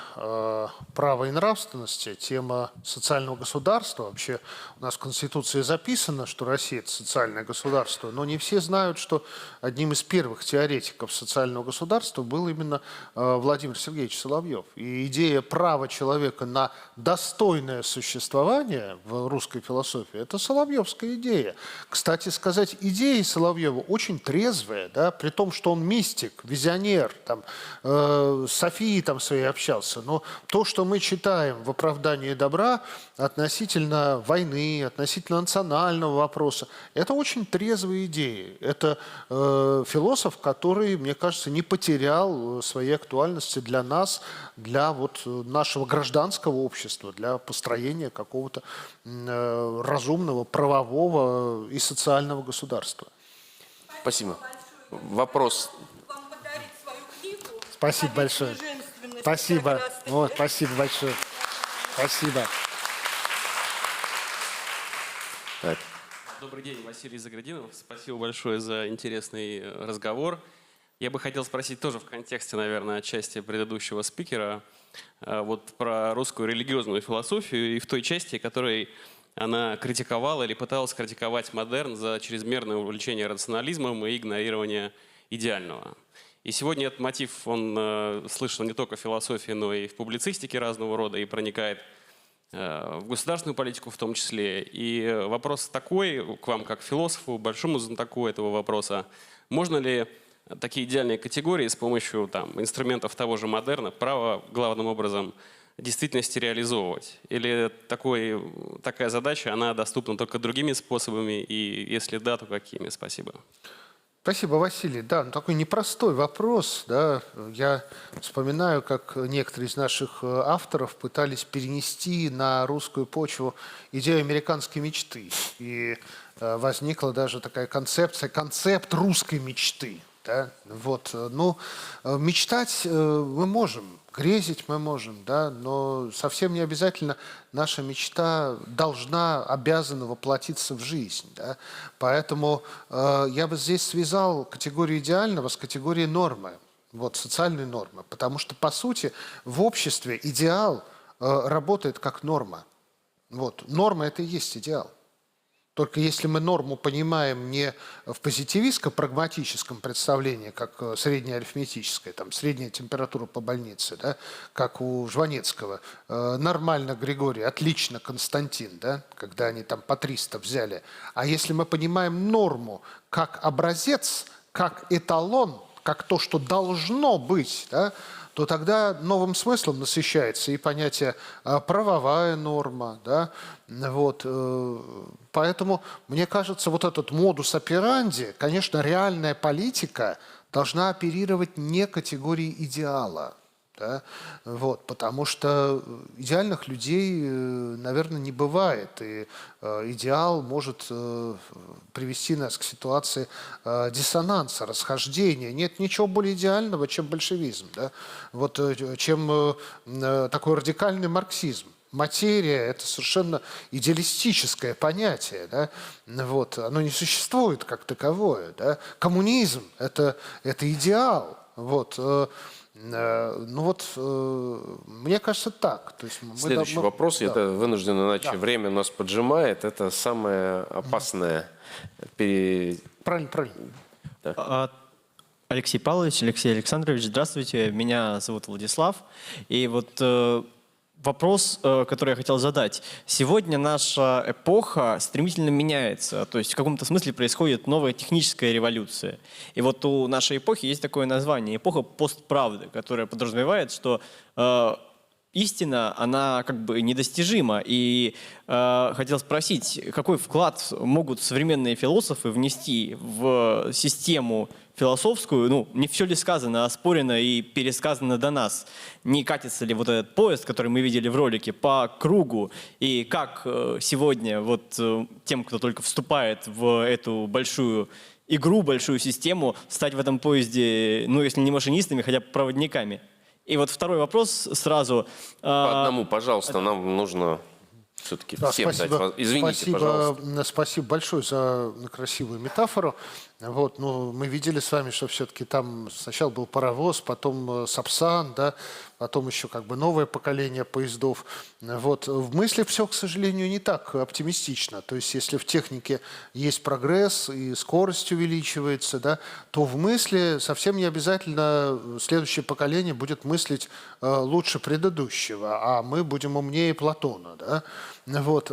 S3: права и нравственности, тема социального государства. Вообще у нас в Конституции записано, что Россия – это социальное государство, но не все знают, что одним из первых теоретиков социального государства был именно Владимир Сергеевич Соловьев. И идея права человека на достойное существование в русской философии – это соловьевская идея. Кстати сказать, идеи Соловьева очень трезвые, да, при том, что он мистик, визионер, там, с Софией там своей общался. Но то, что мы читаем в «Оправдании добра» относительно войны, относительно национального вопроса, это очень трезвые идеи. Это философ, который, мне кажется, не потерял своей актуальности для нас, для вот нашего гражданского общества, для построения какого-то разумного, правового и социального государства.
S2: Спасибо. Вопрос.
S3: Спасибо большое. Спасибо. Вот, спасибо большое. Спасибо.
S2: Так.
S11: Добрый день, Василий Заградинов. Спасибо большое за интересный разговор. Я бы хотел спросить тоже в контексте, наверное, отчасти предыдущего спикера, вот про русскую религиозную философию и в той части, которой она критиковала или пыталась критиковать модерн за чрезмерное увлечение рационализмом и игнорирование идеального. И сегодня этот мотив, он слышал не только в философии, но и в публицистике разного рода, и проникает в государственную политику в том числе. И вопрос такой к вам, как философу, большому знатоку этого вопроса: можно ли такие идеальные категории с помощью инструментов того же модерна, права главным образом, в действительности реализовывать? Или такая задача, она доступна только другими способами, и если да, то какими? Спасибо.
S3: Спасибо, Василий. Да, такой непростой вопрос. Да. Я вспоминаю, как некоторые из наших авторов пытались перенести на русскую почву идею американской мечты. И возникла даже такая концепция, концепт русской мечты. Да. Вот. Ну, мечтать мы можем, грезить мы можем, да, но совсем не обязательно наша мечта обязана воплотиться в жизнь. Да. Поэтому я бы здесь связал категорию идеального с категорией нормы, вот, социальной нормы. Потому что, по сути, в обществе идеал работает как норма. Вот. Норма – это и есть идеал. Только если мы норму понимаем не в позитивистско-прагматическом представлении, как средняя арифметическая, там, средняя температура по больнице, да, как у Жванецкого, нормально Григорий, отлично Константин, да, когда они там по 300 взяли. А если мы понимаем норму как образец, как эталон, как то, что должно быть, да, то тогда новым смыслом насыщается и понятие правовая норма. Да? Вот. Поэтому, мне кажется, вот этот модус операнди, конечно, реальная политика должна оперировать не категорией идеала. Да? Вот, потому что идеальных людей, наверное, не бывает. И идеал может привести нас к ситуации диссонанса, расхождения. Нет ничего более идеального, чем большевизм, да? Вот, чем такой радикальный марксизм. Материя – это совершенно идеалистическое понятие. Да? Вот, оно не существует как таковое. Да? Коммунизм – это идеал. Вот. Ну вот, мне кажется, так. То есть
S2: Следующий вопрос. Да. Это вынужден, иначе время у нас поджимает. Это самое опасное.
S3: Правильно.
S12: Да. Алексей Павлович, Алексей Александрович, здравствуйте. Меня зовут Владислав. И вот вопрос, который я хотел задать. Сегодня наша эпоха стремительно меняется. То есть в каком-то смысле происходит новая техническая революция. И вот у нашей эпохи есть такое название – эпоха постправды, которая подразумевает, что истина, она как бы недостижима. И хотел спросить, какой вклад могут современные философы внести в систему философскую, ну, не все ли сказано, оспорено и пересказано до нас? Не катится ли вот этот поезд, который мы видели в ролике, по кругу? И как сегодня вот тем, кто только вступает в эту большую игру, большую систему, стать в этом поезде, ну, если не машинистами, хотя бы проводниками? И вот второй вопрос сразу.
S2: По одному, пожалуйста, нам нужно все-таки всем дать возможность. Извините, пожалуйста.
S3: Спасибо большое за красивую метафору. Вот, ну, мы видели с вами, что все-таки там сначала был паровоз, потом Сапсан, да, потом еще как бы новое поколение поездов. Вот. В мысли все, к сожалению, не так оптимистично. То есть если в технике есть прогресс и скорость увеличивается, да, то в мысли совсем не обязательно следующее поколение будет мыслить лучше предыдущего, а мы будем умнее Платона. Да? Вот.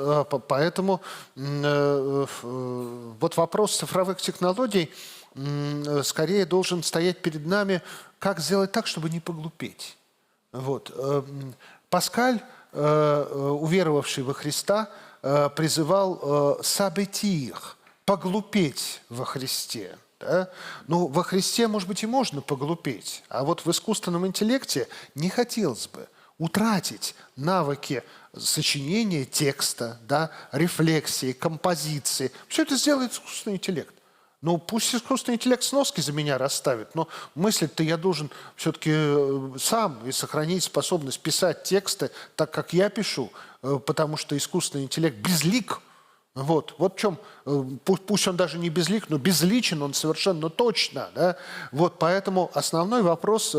S3: Поэтому вот вопрос цифровых технологий скорее должен стоять перед нами, как сделать так, чтобы не поглупеть. Вот. Паскаль, уверовавший во Христа, призывал «сабетир» – поглупеть во Христе. Да? Ну, во Христе, может быть, и можно поглупеть, а вот в искусственном интеллекте не хотелось бы утратить навыки сочинения текста, да, рефлексии, композиции. Все это сделает искусственный интеллект. Ну, пусть искусственный интеллект сноски за меня расставит, но мыслить-то я должен все-таки сам и сохранить способность писать тексты так, как я пишу, потому что искусственный интеллект безлик. Вот в чем, пусть он даже не безлик, но безличен он совершенно точно. Да? Вот поэтому основной вопрос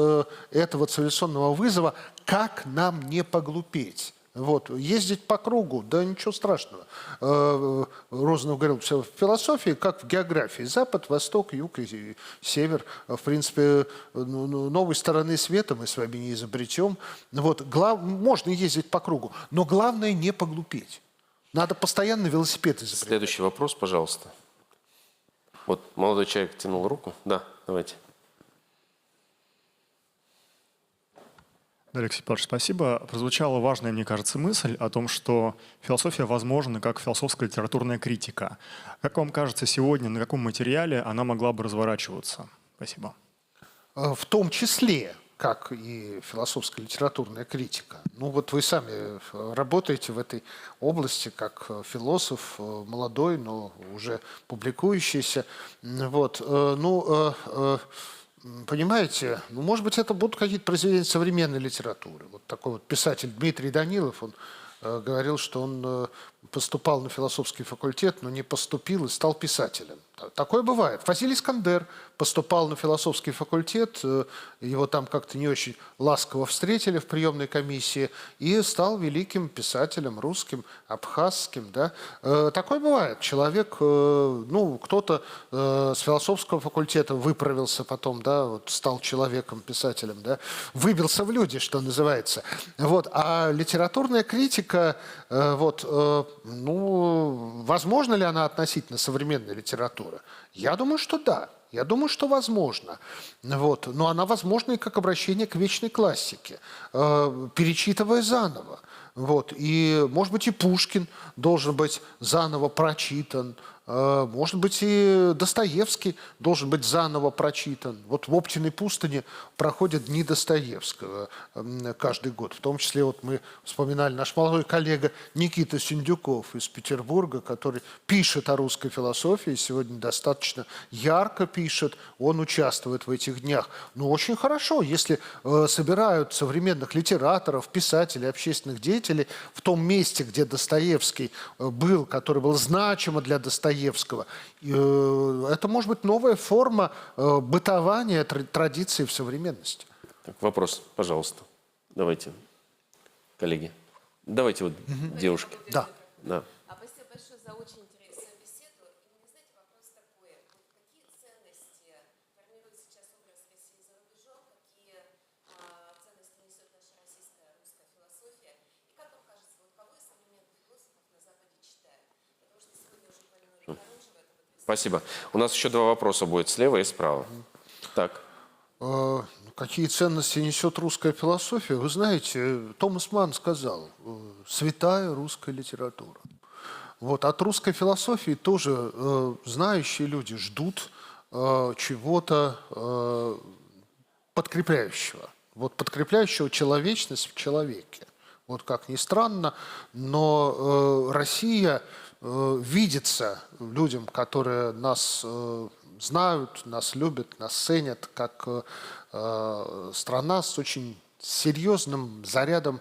S3: этого цивилизационного вызова – как нам не поглупеть? Вот. Ездить по кругу, да ничего страшного. Розанов говорил, все в философии, как в географии. Запад, восток, юг и север. В принципе, новой стороны света мы с вами не изобретем. Вот. Можно ездить по кругу, но главное не поглупеть. Надо постоянно велосипед изобретать.
S2: Следующий вопрос, пожалуйста. Вот молодой человек тянул руку. Да, давайте.
S13: Да, Алексей Павлович, спасибо. Прозвучала важная, мне кажется, мысль о том, что философия возможна как философская литературная критика. Как вам кажется, сегодня на каком материале она могла бы разворачиваться? Спасибо.
S3: В том числе, как и философская литературная критика. Ну вот вы сами работаете в этой области как философ, молодой, но уже публикующийся. Вот. Понимаете, ну, может быть, это будут какие-то произведения современной литературы. Вот такой вот писатель Дмитрий Данилов, он говорил, что он поступал на философский факультет, но не поступил и стал писателем. Такое бывает. Фазиль Искандер поступал на философский факультет, его там как-то не очень ласково встретили в приемной комиссии, и стал великим писателем русским, абхазским. Да? Такое бывает. Человек, ну, кто-то с философского факультета выправился потом, да, вот, стал человеком, писателем, да, выбился в люди, что называется. Вот. А литературная критика, вот, ну, возможно ли она относительно современной литературы? Я думаю, что да. Я думаю, что возможно. Вот. Но она возможна и как обращение к вечной классике, перечитывая заново. Вот. И, может быть, и Пушкин должен быть заново прочитан, может быть, и Достоевский должен быть заново прочитан. Вот в Оптиной пустыне проходят дни Достоевского каждый год. В том числе вот мы вспоминали наш молодой коллега Никита Синдюков из Петербурга, который пишет о русской философии, сегодня достаточно ярко пишет, он участвует в этих днях. Ну, очень хорошо, если собирают современных литераторов, писателей, общественных деятелей в том месте, где Достоевский был, который был значимо для Достоевского. Это может быть новая форма бытования традиции в современности.
S2: Так, вопрос, пожалуйста. Давайте, коллеги. Давайте вот девушки.
S3: Да.
S2: Да.
S14: Спасибо большое за очень интересную беседу. И вы знаете, вопрос такой. Вот какие ценности формирует сейчас образ России за рубежом? Какие ценности несет наша российская русская философия? И как вам кажется, вот кого из современных философов на Западе читают? Потому что сегодня уже упомянули Харунжева.
S2: Спасибо. У нас еще два вопроса будет слева и справа. Так.
S3: Какие ценности несет русская философия? Вы знаете, Томас Манн сказал, святая русская литература. Вот, от русской философии тоже знающие люди ждут чего-то подкрепляющего. Вот подкрепляющего человечность в человеке. Вот как ни странно, но Россия видится людям, которые нас знают, нас любят, нас ценят, как страна с очень серьезным зарядом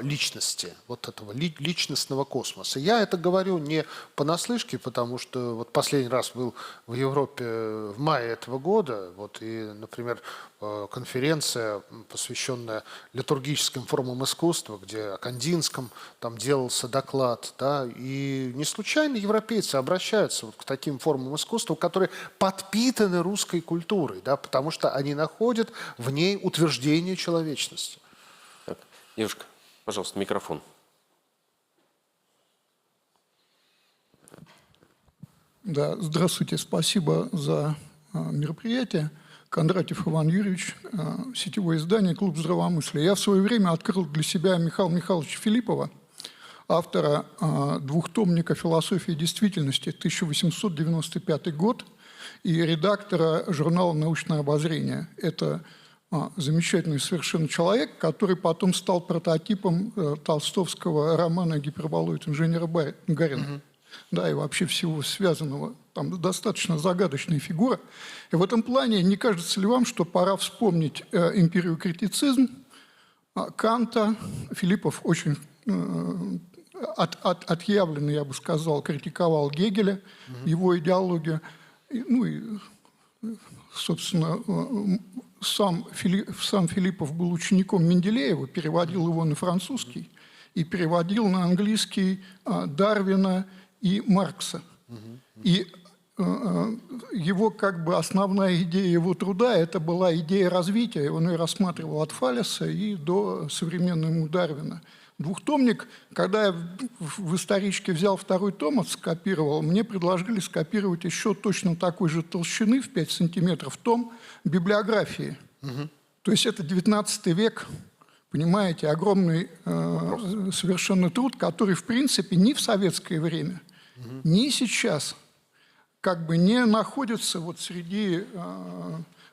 S3: личности, вот этого личностного космоса. Я это говорю не понаслышке, потому что вот последний раз был в Европе в мае этого года, вот, и, например, конференция, посвященная литургическим формам искусства, где о Кандинском там делался доклад, да, и не случайно европейцы обращаются вот к таким формам искусства, которые подпитаны русской культурой, да, потому что они находят в ней утверждение человечности.
S2: Так, девушка, пожалуйста, микрофон.
S15: Да, здравствуйте, спасибо за мероприятие. Кондратьев Иван Юрьевич, сетевое издание «Клуб здравомыслия». Я в свое время открыл для себя Михаила Михайловича Филиппова, автора двухтомника «Философия действительности», 1895 год, и редактора журнала «Научное обозрение». Это замечательный совершенно человек, который потом стал прототипом толстовского романа «Гиперболоид инженера Гарина». Да, и вообще всего связанного. Там достаточно загадочная фигура. И в этом плане не кажется ли вам, что пора вспомнить империокритицизм Канта? Филиппов очень отъявленно, я бы сказал, критиковал Гегеля, его идеологию. Ну и, собственно, сам Филиппов был учеником Менделеева, переводил его на французский и переводил на английский Дарвина и Маркса. И его как бы основная идея его труда – это была идея развития. Он ее рассматривал от Фалеса и до современного Дарвина. Двухтомник, когда я в историчке взял второй том, скопировал, мне предложили скопировать еще точно такой же толщины в 5 сантиметров том библиографии. То есть это 19 век. Понимаете, огромный совершенно труд, который, в принципе, ни в советское время, ни сейчас как бы не находится вот среди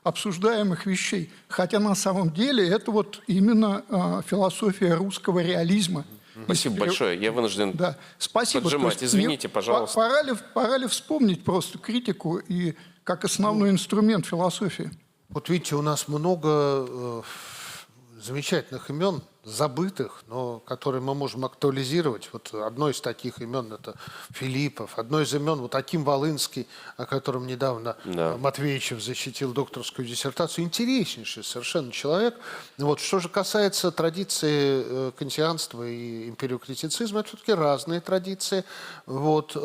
S15: обсуждаемых вещей. Хотя на самом деле это вот именно философия русского реализма.
S2: Спасибо большое. Я вынужден поджимать. Извините, пожалуйста.
S15: Пора ли вспомнить просто критику и как основной инструмент философии?
S3: Вот видите, у нас много замечательных имен, забытых, но которые мы можем актуализировать. Вот одно из таких имен – это Филиппов. Одно из имен – вот Аким Волынский, о котором недавно Матвеичев защитил докторскую диссертацию. Интереснейший совершенно человек. Вот. Что же касается традиции кантианства и империокритицизма, это все-таки разные традиции. Вот.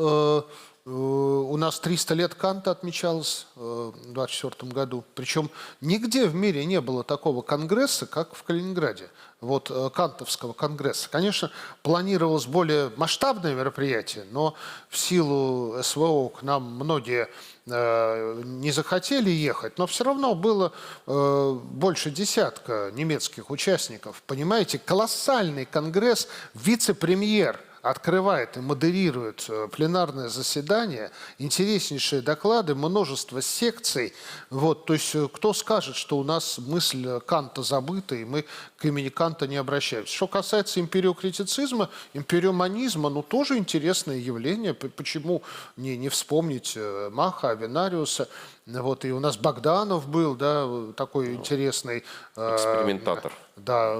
S3: У нас 300 лет Канта отмечалось в 1924 году. Причем нигде в мире не было такого конгресса, как в Калининграде. Вот Кантовского конгресса. Конечно, планировалось более масштабное мероприятие, но в силу СВО к нам многие не захотели ехать, но все равно было больше десятка немецких участников. Понимаете, колоссальный конгресс, вице-премьер открывает и модерирует пленарное заседание, интереснейшие доклады, множество секций. Вот, то есть кто скажет, что у нас мысль Канта забыта, и мы к имени Канта не обращаемся. Что касается империокритицизма, империоманизма, ну тоже интересное явление. Почему не вспомнить Маха, Авенариуса? Вот, и у нас Богданов был, да, такой интересный...
S2: Экспериментатор.
S3: Да,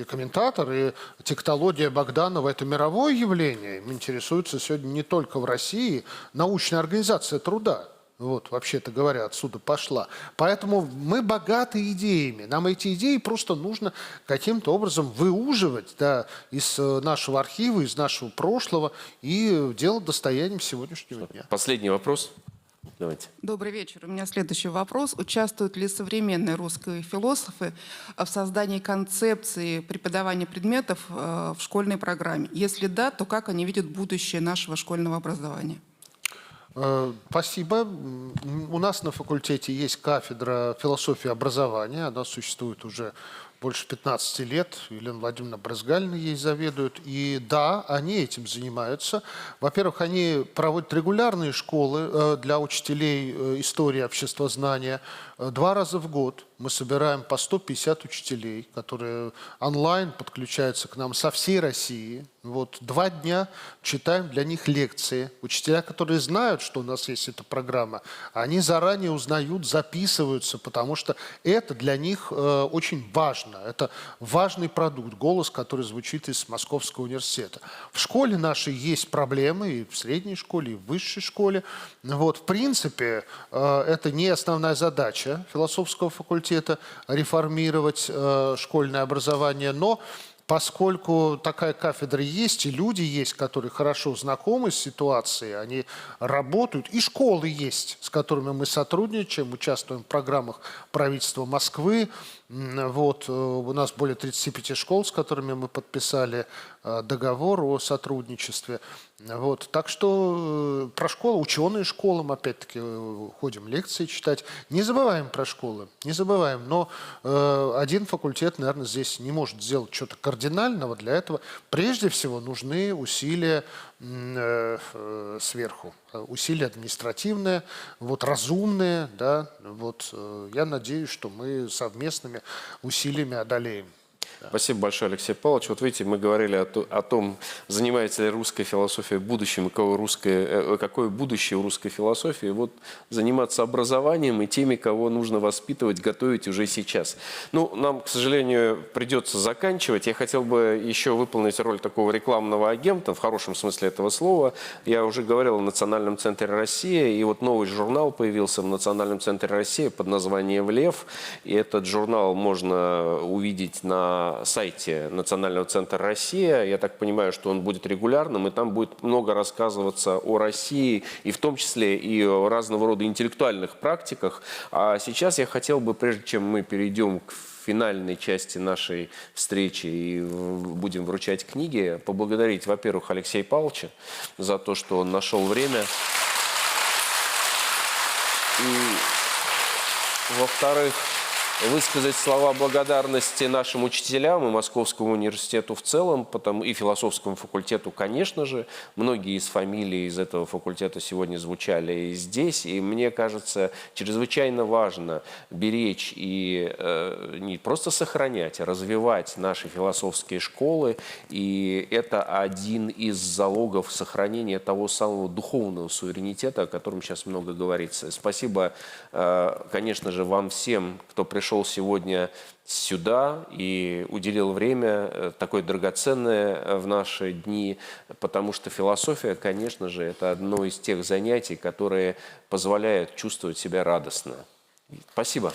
S3: комментатор, и тектология Богданова – это мировое явление. Им интересуется сегодня не только в России, научная организация труда. Вот, вообще-то говоря, отсюда пошла. Поэтому мы богаты идеями. Нам эти идеи просто нужно каким-то образом выуживать, да, из нашего архива, из нашего прошлого и делать достоянием сегодняшнего дня.
S2: Последний вопрос. Давайте.
S16: Добрый вечер. У меня следующий вопрос. Участвуют ли современные русские философы в создании концепции преподавания предметов в школьной программе? Если да, то как они видят будущее нашего школьного образования?
S3: Спасибо. У нас на факультете есть кафедра философии образования. Она существует уже больше 15 лет. Елена Владимировна Брызгальна ей заведует. И да, они этим занимаются. Во-первых, они проводят регулярные школы для учителей истории обществознания. 2 раза в год мы собираем по 150 учителей, которые онлайн подключаются к нам со всей России. Вот 2 дня читаем для них лекции. Учителя, которые знают, что у нас есть эта программа, они заранее узнают, записываются, потому что это для них очень важно. Это важный продукт, голос, который звучит из Московского университета. В школе нашей есть проблемы, и в средней школе, и в высшей школе. Вот, в принципе, это не основная задача философского факультета реформировать школьное образование, но поскольку такая кафедра есть, и люди есть, которые хорошо знакомы с ситуацией, они работают, и школы есть, с которыми мы сотрудничаем, участвуем в программах правительства Москвы. Вот, у нас более 35 школ, с которыми мы подписали договор о сотрудничестве. Вот, так что про школу, ученые школам, опять-таки, ходим лекции читать. Не забываем про школы, не забываем. Но один факультет, наверное, здесь не может сделать что-то кардинального. Для этого прежде всего нужны усилия сверху, усилия административные, вот, разумные. Да, вот, я надеюсь, что мы совместными усилиями одолеем.
S2: Спасибо большое, Алексей Павлович. Вот видите, мы говорили о том, занимается ли русская философия будущим, какое будущее у русской философии. Вот заниматься образованием и теми, кого нужно воспитывать, готовить уже сейчас. Ну, нам, к сожалению, придется заканчивать. Я хотел бы еще выполнить роль такого рекламного агента, в хорошем смысле этого слова. Я уже говорил о Национальном центре России, и вот новый журнал появился в Национальном центре России под названием «Лев». И этот журнал можно увидеть на сайте Национального центра России. Я так понимаю, что он будет регулярным, и там будет много рассказываться о России, и в том числе и о разного рода интеллектуальных практиках. А сейчас я хотел бы, прежде чем мы перейдем к финальной части нашей встречи и будем вручать книги, поблагодарить, во-первых, Алексея Павловича за то, что он нашел время. И, во-вторых, высказать слова благодарности нашим учителям и Московскому университету в целом, и философскому факультету, конечно же. Многие из фамилий из этого факультета сегодня звучали и здесь. И мне кажется, чрезвычайно важно беречь и не просто сохранять, а развивать наши философские школы. И это один из залогов сохранения того самого духовного суверенитета, о котором сейчас много говорится. Спасибо, конечно же, вам всем, кто пришел сегодня сюда и уделил время такое драгоценное в наши дни, потому что философия, конечно же, это одно из тех занятий, которые позволяют чувствовать себя радостно. Спасибо.